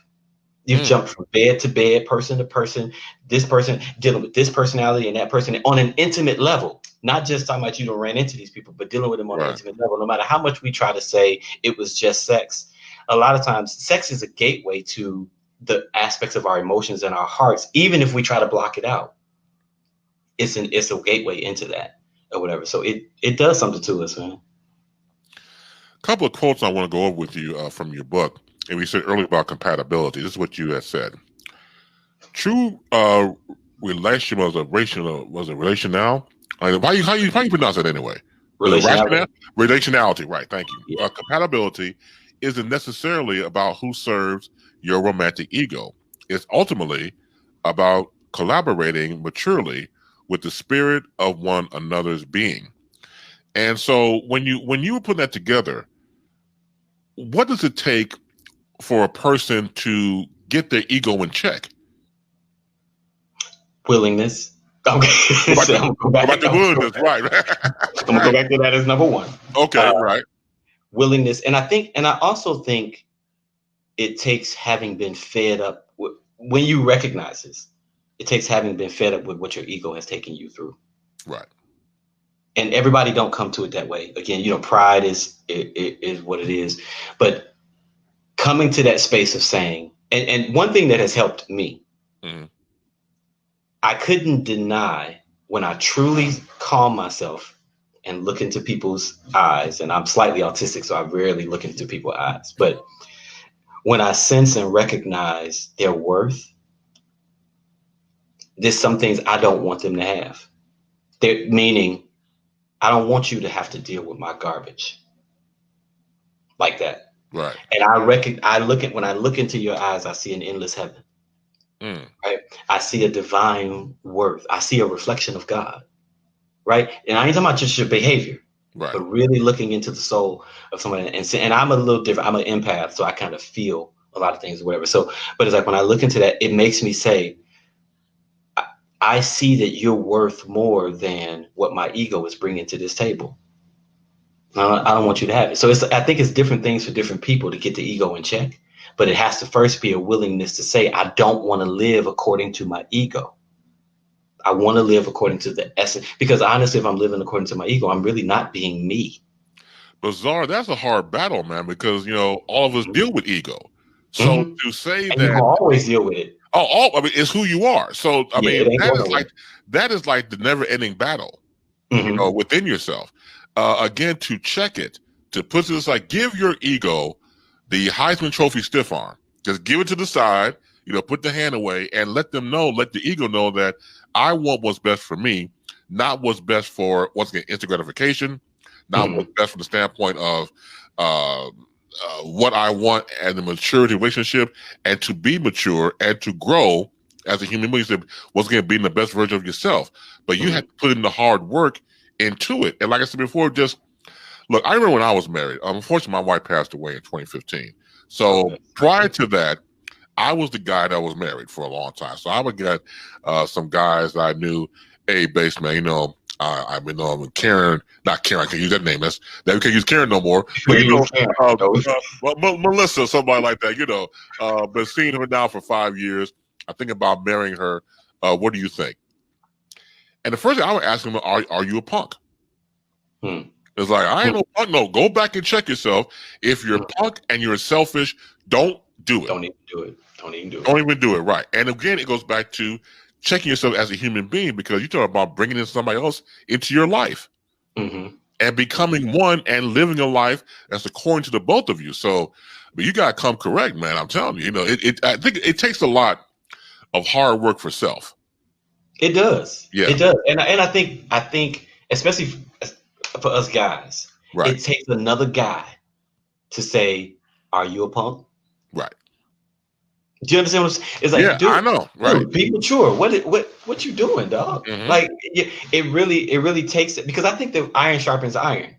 You've jumped from bed to bed, person to person, this person dealing with this personality and that person on an intimate level. Not just talking about you don't ran into these people, but dealing with them on an intimate level. No matter how much we try to say it was just sex, a lot of times sex is a gateway to the aspects of our emotions and our hearts, even if we try to block it out. It's a gateway into that or whatever. So it does something to us, man. A couple of quotes I want to go over with you from your book. And we said earlier about compatibility. This is what you had said. True relation was a relational. How you pronounce it anyway? Relationality, right? Thank you. Yeah. Compatibility isn't necessarily about who serves your romantic ego. It's ultimately about collaborating maturely with the spirit of one another's being. And so when you were putting that together, what does it take for a person to get their ego in check? Willingness. Okay. Right. I'm gonna go back to that as number one. Okay, right. Willingness. And I also think it takes having been fed up when you recognize this, it takes having been fed up with what your ego has taken you through. Right. And everybody don't come to it that way. Again, pride is what it is. But coming to that space of saying, and one thing that has helped me, I couldn't deny when I truly calm myself and look into people's eyes, and I'm slightly autistic, so I rarely look into people's eyes. But when I sense and recognize their worth, there's some things I don't want them to have. Meaning, I don't want you to have to deal with my garbage like that. Right. And when I look into your eyes, I see an endless heaven. Right. I see a divine worth. I see a reflection of God. Right. And I ain't talking about just your behavior, right, but really looking into the soul of somebody. And I'm a little different. I'm an empath, so I kind of feel a lot of things or whatever. So, but it's like when I look into that, it makes me say, I see that you're worth more than what my ego is bringing to this table. I don't want you to have it. So I think it's different things for different people to get the ego in check. But it has to first be a willingness to say, I don't want to live according to my ego. I want to live according to the essence. Because honestly, if I'm living according to my ego, I'm really not being me. But Zara, that's a hard battle, man, because, all of us deal with ego. So to say and that you always deal with it. It's who you are. So, that is like the never ending battle, within yourself. Again, to check it, to put this like, give your ego the Heisman Trophy stiff arm. Just give it to the side, put the hand away and let the ego know that I want what's best for me, not what's best for, once again, instant gratification, not what's best from the standpoint of what I want and the maturity relationship, and to be mature and to grow as a human being. Once again, being the best version of yourself. But you have to put in the hard work into it. And like I said before, just look, I remember when I was married. Unfortunately, my wife passed away in 2015. So prior to that, I was the guy that was married for a long time. So I would get some guys that I knew, hey, bass man, I've been on Karen, not Karen, I can't use that name. We can't use Karen no more. But Melissa, somebody like that, been seeing her now for 5 years. I think about marrying her. What do you think? And the first thing I would ask him, are you a punk? It's like, I ain't no punk. No, go back and check yourself. If you're a punk and you're selfish, don't do it. Don't even do it. Don't even do it, right. And again, it goes back to checking yourself as a human being, because you talk about bringing in somebody else into your life and becoming one and living a life that's according to the both of you. So, but you got to come correct, man. I'm telling you, I think it takes a lot of hard work for self. It does. Yeah. It does. And I think especially for us guys, Right. it takes another guy to say, "Are you a punk?" Right. Do you understand what I'm saying? It's Yeah, like, I know. Right. be mature. What you doing, dog? Hmm. Like, it really takes it, because I think that iron sharpens iron,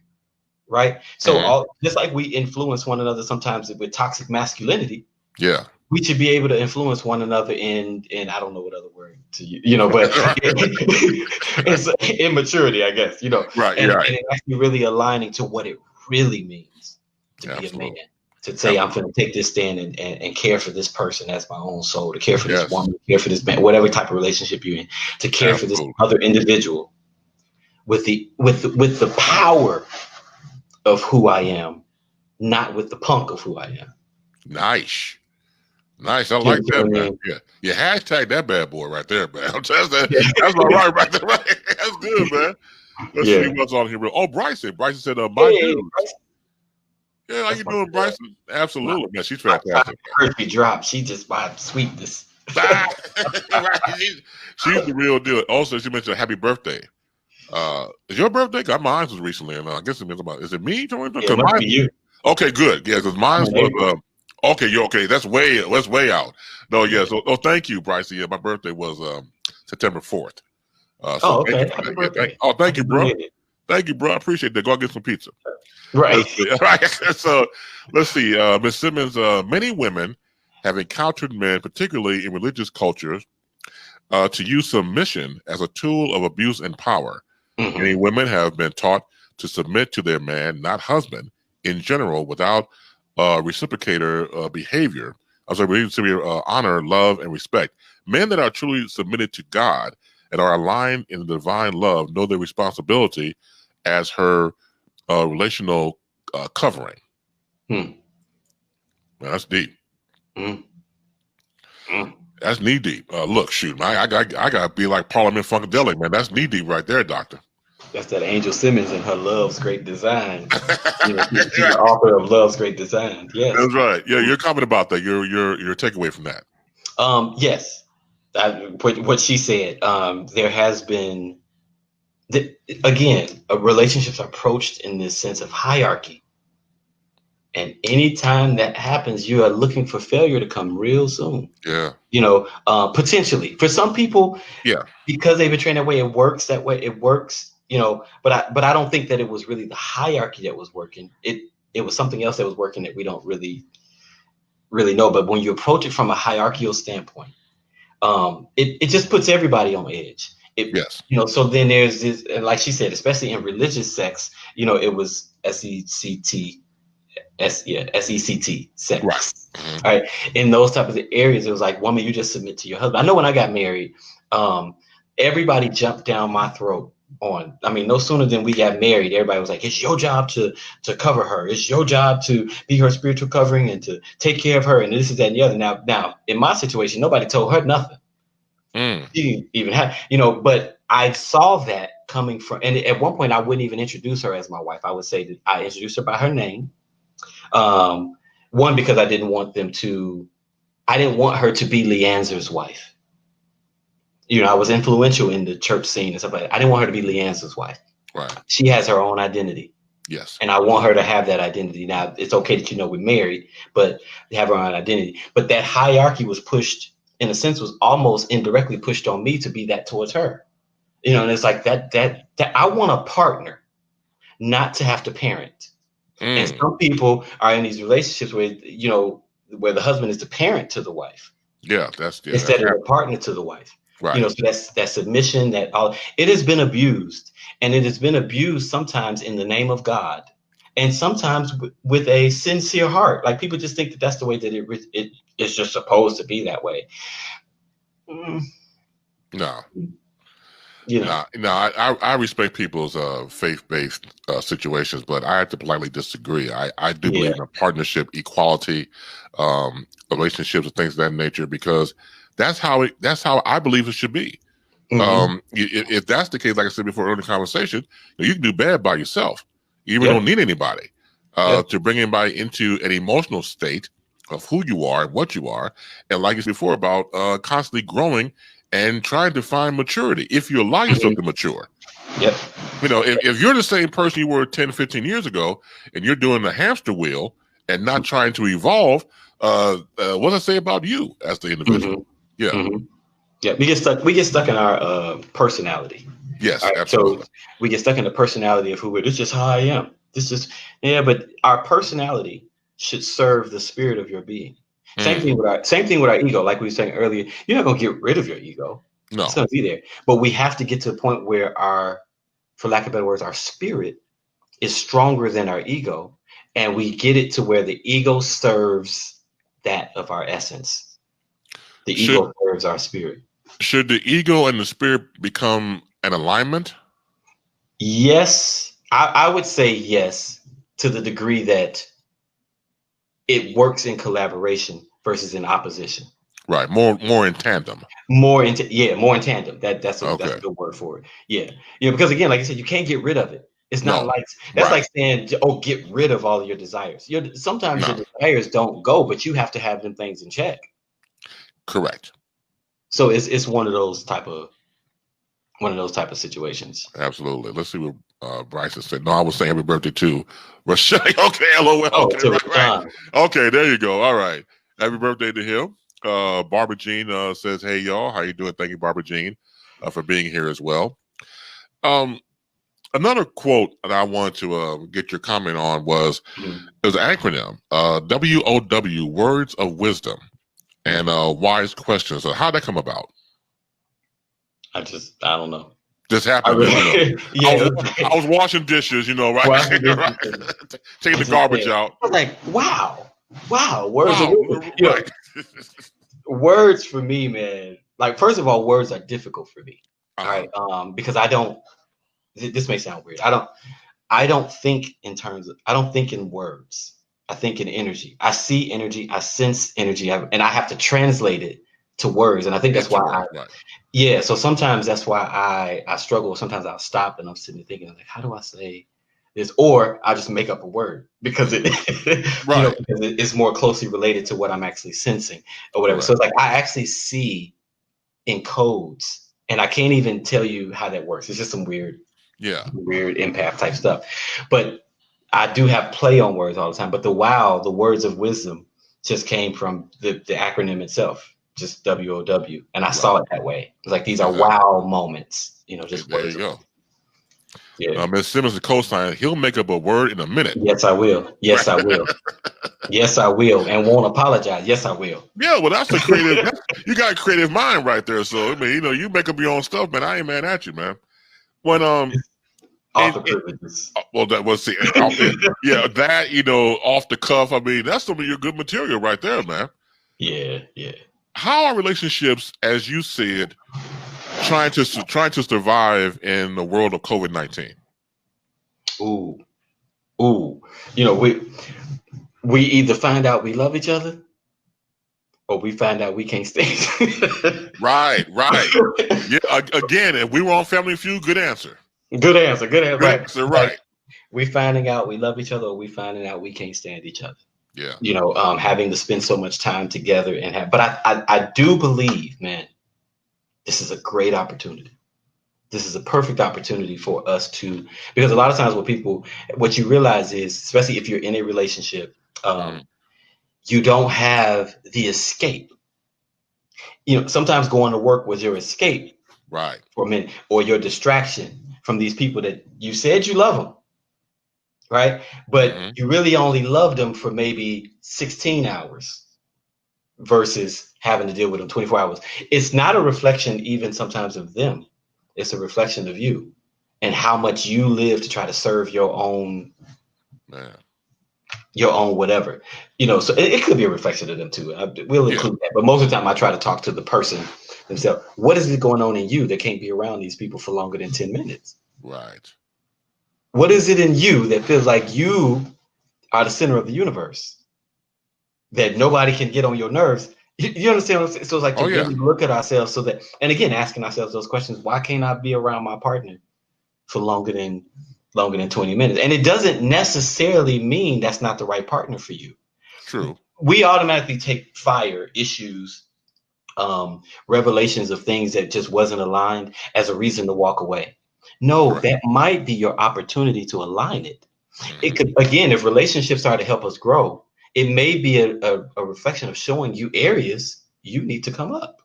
right? So Hmm. all just like we influence one another sometimes with toxic masculinity, Yeah. we should be able to influence one another in I don't know what other word to but it's immaturity, I guess, Right. and You're right. it actually really aligning to what it really means to be a man. Absolutely. To say I'm going Absolutely. to take this stand and care for this person as my own soul, to care for this Yes. woman, to care for this man, whatever type of relationship you're in, to care for this Absolutely. other individual with the power of who I am, not with the punk of who I am. Nice. Nice. I You like understand that, what I man. mean? Yeah. You hashtag that bad boy right there, man. That's my Yeah. right right there. Right. That's good, man. Let's see Yeah. what's on here. Oh, Bryson. Bryson said, my Hey, dudes. Yeah, how you that's my doing, girl. Bryson? Absolutely, man. She's I fantastic. heard she dropped. She just my sweetness. Ah, right. She's the real deal. Also, she mentioned happy birthday. Is your birthday? God, mine was recently, and I guess it means about. Is it me? Yeah, it Because must mine. be you. Okay, good. Yeah, because mine I'm in was. April. Okay, you okay? That's way out. No, yeah. So, thank you, Bryson. Yeah, my birthday was September 4th. So Oh, thank you okay. for Happy that. Yeah, birthday. thank Happy you, bro. belated. Thank you, bro. I appreciate that. Go out and get some pizza. Right. Let's see. All right. So let's see. Ms. Simmons, many women have encountered men, particularly in religious cultures, to use submission as a tool of abuse and power. Many Mm-hmm. women have been taught to submit to their man, not husband, in general, without reciprocator behavior. I'm sorry, reciprocator honor, love, and respect. Men that are truly submitted to God and are aligned in the divine love know their responsibility as her relational covering. Mm. Man, that's deep. Mm. Mm. That's knee deep. Look, shoot, man, I got to be like Parliament Funkadelic, man. That's knee deep right there, doctor. That's that Angel Simmons and her Love's Great Design. She's the Right. author of Love's Great Design. Yes. That's right. Yeah, your comment about that. Your takeaway from that. Yes. What she said. There has been, again, relationships are approached in this sense of hierarchy. And anytime that happens, you are looking for failure to come real soon. Yeah. Potentially for some people, Yeah. because they've been trained that way, it works that way. It works, but I don't think that it was really the hierarchy that was working. It was something else that was working that we don't really know. But when you approach it from a hierarchical standpoint, it just puts everybody on edge. Yes. So then there's this, and like she said, especially in religious sex, it was SECT Right. sex. Mm-hmm. All right. In those type of areas, it was like, woman, you just submit to your husband. I know when I got married, everybody jumped down my throat no sooner than we got married, everybody was like, it's your job to cover her. It's your job to be her spiritual covering and to take care of her. And this is that and the other. Now in my situation, nobody told her nothing. She didn't even have, but I saw that coming from, and at one point I wouldn't even introduce her as my wife. I would say that I introduced her by her name. One, because I didn't want her to be LeAnzar's wife. I was influential in the church scene and stuff like that. I didn't want her to be LeAnzar's wife. Right. She has her own identity. Yes. And I want her to have that identity. Now, it's okay that we're married, but they have her own identity. But that hierarchy was pushed, in a sense, was almost indirectly pushed on me to be that towards her. And it's like that I want a partner, not to have to parent. And some people are in these relationships where, where the husband is the parent to the wife. Yeah, instead of the partner to the wife. Right. So that's that submission, that all it has been abused, and it has been abused sometimes in the name of God, and sometimes with a sincere heart. Like people just think that that's the way that it is just supposed to be that way. No. I respect people's faith-based situations, but I have to politely disagree. I do believe in a partnership, equality, relationships, and things of that nature, because that's how I believe it should be. Mm-hmm. If that's the case, like I said before in the conversation, you can do bad by yourself. You even don't need anybody to bring anybody into an emotional state of who you are and what you are, and like I said before about constantly growing and trying to find maturity if you allow yourself to mature. Yep. You know, if you're the same person you were 10, 15 years ago, and you're doing the hamster wheel and not trying to evolve, what does it say about you as the individual? Yeah. Yeah, we get stuck in our personality. Yes, right? absolutely. So we get stuck in the personality of who we're. This is how I am. This is but our personality should serve the spirit of your being. Same thing with our ego. Like we were saying earlier, you're not gonna get rid of your ego. No. It's gonna be there. But we have to get to a point where our, for lack of better words, our spirit is stronger than our ego, and we get it to where the ego serves that of our essence. The ego serves our spirit. Should the ego and the spirit become an alignment? Yes, I would say yes, to the degree that it works in collaboration versus in opposition. Right, more in tandem. More in tandem. That's a good word for it. Yeah, because again, like I said, you can't get rid of it. It's not like that's like saying, oh, get rid of all of your desires. Sometimes your desires don't go, but you have to have them things in check. Correct. So it's one of those type of situations. Absolutely. Let's see what Bryson said. No, I was saying happy birthday to Rochelle. Okay, LOL. Okay, right. Okay, there you go. All right. Happy birthday to him. Barbara Jean says, hey, y'all. How you doing? Thank you, Barbara Jean, for being here as well. Another quote that I wanted to get your comment on was, it was an acronym, WOW, Words of Wisdom and Wise Questions. So how'd that come about? I don't know. Just happened. I was washing dishes, right? Taking the garbage out. I was like, wow. Words of wisdom. Right. Words for me, man. Like, first of all, words are difficult for me. All right. Because this may sound weird. I don't think in words. I think in energy. I see energy. I sense energy. And I have to translate it to words. And I think that's why so sometimes that's why I struggle. Sometimes I'll stop and I'm sitting there thinking, like, how do I say this? Or I'll just make up a word because because it's more closely related to what I'm actually sensing or whatever. So it's like I actually see in codes and I can't even tell you how that works. It's just some weird empath type stuff. But I do have play on words all the time. But the words of wisdom just came from the acronym itself. Just WOW, and I saw it that way. It's like these are wow moments, just there you go. Yeah, Ms. Simmons, the co-sign, he'll make up a word in a minute. Yes, I will. Yes, I will. Yes, I will, and won't apologize. Yes, I will. Yeah, well, that's a creative. You got a creative mind right there. So I mean, you make up your own stuff, man. I ain't mad at you, man. When off the privileges. Well, that was off the cuff. I mean, that's some of your good material right there, man. Yeah. How are relationships, as you said, trying to survive in the world of COVID-19? We either find out we love each other, or we find out we can't stand. Right. Yeah. Again, if we were on Family Feud, good answer. Good answer. Right. Like, we finding out we love each other, or we finding out we can't stand each other. Yeah. Having to spend so much time together but I do believe, man, this is a great opportunity. This is a perfect opportunity for us because a lot of times what you realize is, especially if you're in a relationship, you don't have the escape. Sometimes going to work was your escape, right, for a minute, or your distraction from these people that you said you love them. Right. But you really only loved them for maybe 16 hours versus having to deal with them 24 hours. It's not a reflection even sometimes of them. It's a reflection of you and how much you live to try to serve your own whatever, so it could be a reflection of them too. We'll include that. But most of the time I try to talk to the person themselves. What is it going on in you that can't be around these people for longer than 10 minutes? Right. What is it in you that feels like you are the center of the universe, that nobody can get on your nerves? You understand what I'm saying? So it's like to really look at ourselves and again, asking ourselves those questions. Why can't I be around my partner for longer than 20 minutes? And it doesn't necessarily mean that's not the right partner for you. True. We automatically take fire issues revelations of things that just wasn't aligned as a reason to walk away. No, Correct. that might be your opportunity to align it. It Mhm. could, again, if relationships are to help us grow, it may be a reflection of showing you areas you need to come up.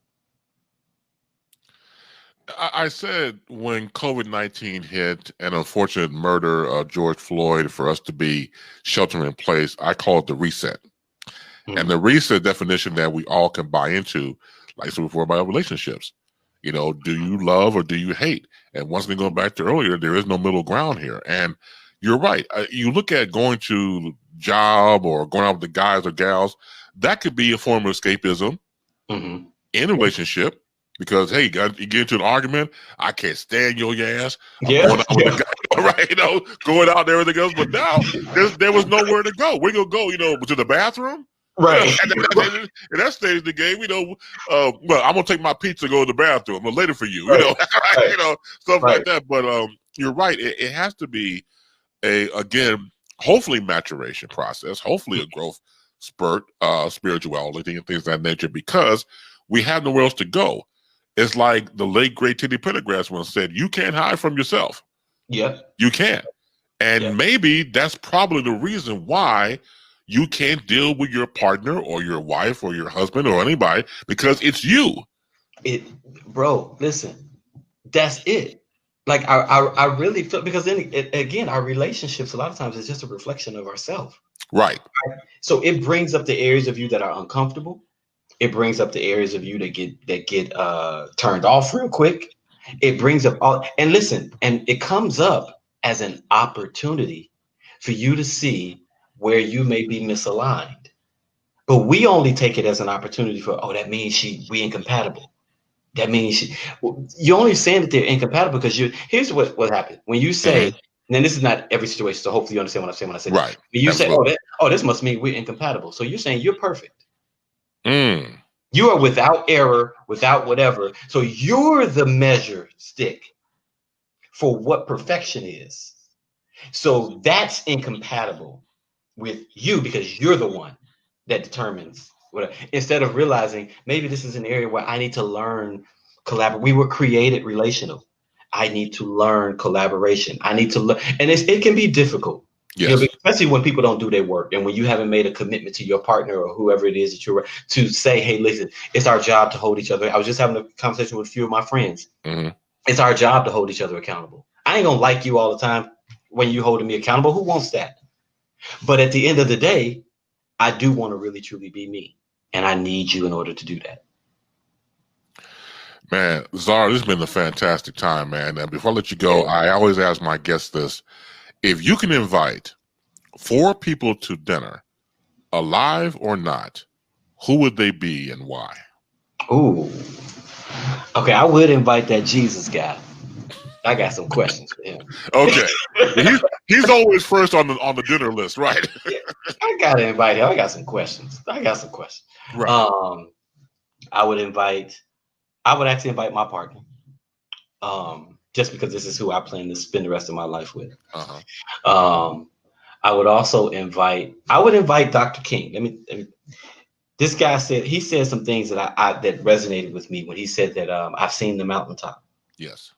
I said when COVID-19 hit and unfortunate murder of George Floyd for us to be sheltering in place, I call it the reset. And Mm. the reset definition that we all can buy into, like I said before about relationships. Do you love or do you hate? And once again, going back to earlier, there is no middle ground here. And you're right. You look at going to job or going out with the guys or gals, that could be a form of escapism Mm-hmm. in a relationship because, hey, you get into an argument, I can't stand your ass. I'm Yeah, going out with the guy, right? Going out and everything else. But now there was nowhere to go. Where you gonna go? To the bathroom? right. In that stage of the game, well, I'm gonna take my pizza, go to the bathroom. I'm later for you, Right, right, stuff like right. that. But you're right. It has to be again, hopefully maturation process, hopefully a growth spurt, spirituality and things of that nature, because we have nowhere else to go. It's like the late great Teddy Pendergrass once said, "You can't hide from yourself. Yep, You can't." And yep. maybe that's probably the reason why you can't deal with your partner or your wife or your husband or anybody because it's you. It, bro. Listen, that's it. Like I really feel because then again, our relationships a lot of times is just a reflection of ourselves. Right. So it brings up the areas of you that are uncomfortable. It brings up the areas of you that get turned off real quick. It brings up all, and listen, and it comes up as an opportunity for you to see where you may be misaligned. But we only take it as an opportunity for, oh, that means we incompatible. That means you're only saying that they're incompatible because here's what happened. When you say, Mm-hmm. and this is not every situation, so hopefully you understand what I'm saying when I say this. Right. When you say, Absolutely. this must mean we're incompatible. So you're saying you're perfect. Mm. You are without error, without whatever. So you're the measure stick for what perfection is. So that's incompatible with you because you're the one that determines what. Instead of realizing maybe this is an area where I need to learn collaborate. We were created relational. I need to learn collaboration. I need to learn, and it can be difficult. Yes. Especially when people don't do their work and when you haven't made a commitment to your partner or whoever it is that you're to say, hey, listen, it's our job to hold each other. I was just having a conversation with a few of my friends. Mm-hmm. It's our job to hold each other accountable. I ain't gonna like you all the time when you holding me accountable. Who wants that? But at the end of the day, I do want to really truly be me. And I need you in order to do that. Man, Zara, this has been a fantastic time, man. And before I let you go, I always ask my guests this. If you can invite 4 people to dinner, alive or not, who would they be and why? Ooh. Okay, I would invite that Jesus guy. I got some questions for him. Okay. He's always first on the dinner list, right? Yeah, I gotta invite him. I got some questions. Right. I would actually invite my partner. Just because this is who I plan to spend the rest of my life with. Uh-huh. I would invite Dr. King. This guy said some things that that resonated with me when he said that I've seen the mountaintop. Yes.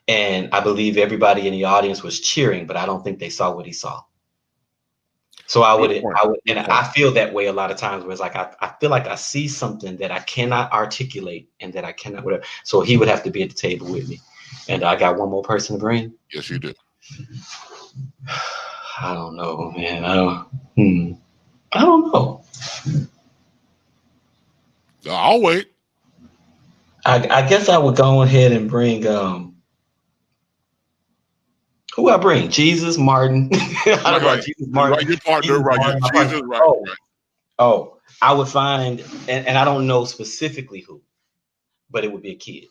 And I believe everybody in the audience was cheering, but I don't think they saw what he saw. So Good point. and I feel that way a lot of times where it's like, I feel like I see something that I cannot articulate and that I cannot, whatever. So he would have to be at the table with me. And I got one more person to bring. Yes, you do. I don't know, man. I don't know. I'll wait. I guess I would go ahead and bring who I bring? Jesus, Martin. I don't know, Right. Jesus, Martin. Right, your partner, Jesus, right? Martin, my Jesus, partner. right. Oh, Right. oh, I would find, and I don't know specifically who, but it would be a kid.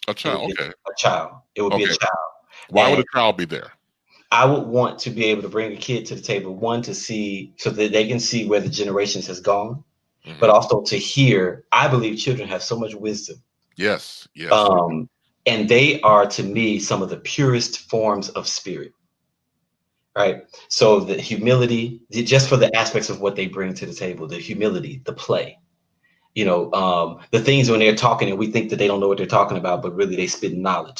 A It would child. be Okay. a child. It would be a Okay. child. Why would And a child be there? I would want to be able to bring a kid to the table, one, to see so that they can see where the generations has gone, but Mm-hmm. also to hear. I believe children have so much wisdom. Yes. Yes. Um, and they are, to me, some of the purest forms of spirit, right? So the humility, just for the aspects of what they bring to the table, the humility, the play, the things when they're talking and we think that they don't know what they're talking about, but really they spitting all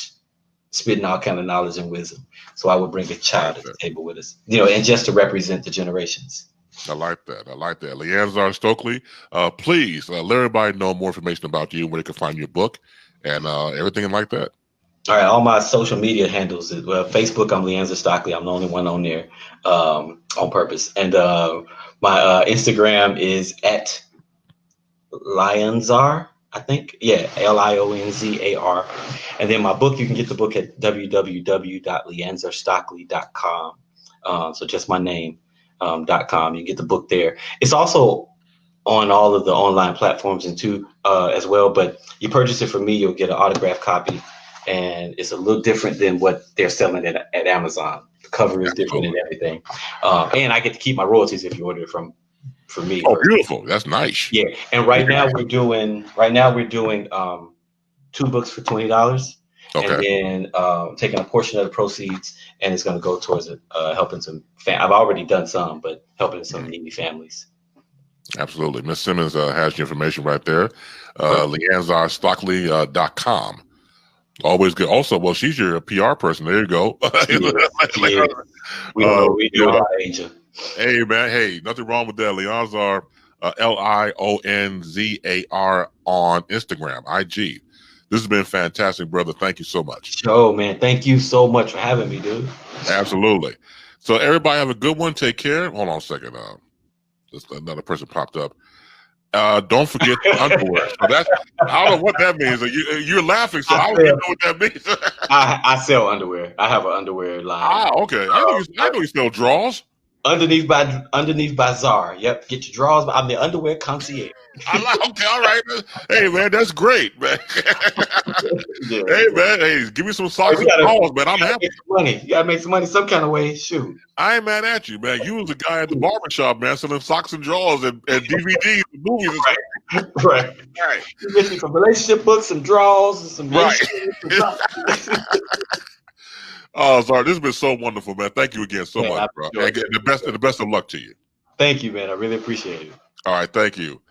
kind of knowledge and wisdom. So I would bring a child at the table with us, and just to represent the generations. I like that. LeAnzar Stockley, please let everybody know more information about you, where they can find your book and everything like that. All right, all my social media handles. Facebook, I'm LeAnzar Stockley. I'm the only one on there on purpose. And my Instagram is at LeAnzar, I think. Yeah, LionZar. And then my book, you can get the book at www.leanzarstockley.com. So just my name. .com. You can get the book there. It's also on all of the online platforms and too as well. But you purchase it from me, you'll get an autographed copy, and it's a little different than what they're selling at Amazon. The cover is different and everything, and I get to keep my royalties if you order it from me. Oh, beautiful! That's nice. Yeah, and right now we're doing 2 books for $20. Okay. And then taking a portion of the proceeds, and it's going to go towards helping some. I've already done some, but helping some needy families. Absolutely, Miss Simmons has your information right there. LeAnzarStockley.com. Always good. Also, well, she's your PR person. There you go. We don't know what we do about Angel. Hey man, hey, nothing wrong with that. LeAnzar, LionZar on Instagram, IG. This has been fantastic, brother. Thank you so much. Oh, man. Thank you so much for having me, dude. Absolutely. So everybody have a good one. Take care. Hold on a second. Just another person popped up. Don't forget the underwear. So I don't know what that means. You're laughing, so I don't even know what that means. I sell underwear. I have an underwear line. Ah, okay. I know you sell drawers. Underneath by Zar. Yep. Get your drawers. I'm the underwear concierge. Okay, all right. Hey man, that's great, man. Yeah, hey man, hey, give me some socks and drawers, man. I'm happy. Money. You gotta make some money some kind of way. Shoot. I ain't mad at you, man. You was the guy at the barbershop, man, selling socks and drawers and DVDs and movies. Right. You get me some relationship books, some drawers, and some Oh, sorry. This has been so wonderful, man. Thank you again so much, bro. And the best of luck to you. Thank you, man. I really appreciate it. All right, thank you.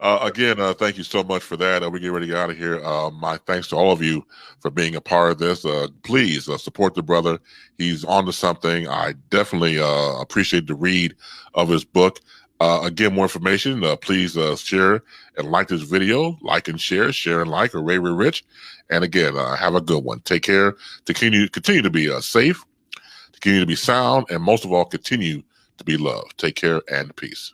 Again, thank you so much for that. We get ready to get out of here. My thanks to all of you for being a part of this. Please support the brother. He's onto something. I definitely appreciate the read of his book. Again, more information, please share and like this video. Like and share and like, or Ray Rich. And again, have a good one. Take care. Continue to be safe, continue to be sound, and most of all, continue to be loved. Take care and peace.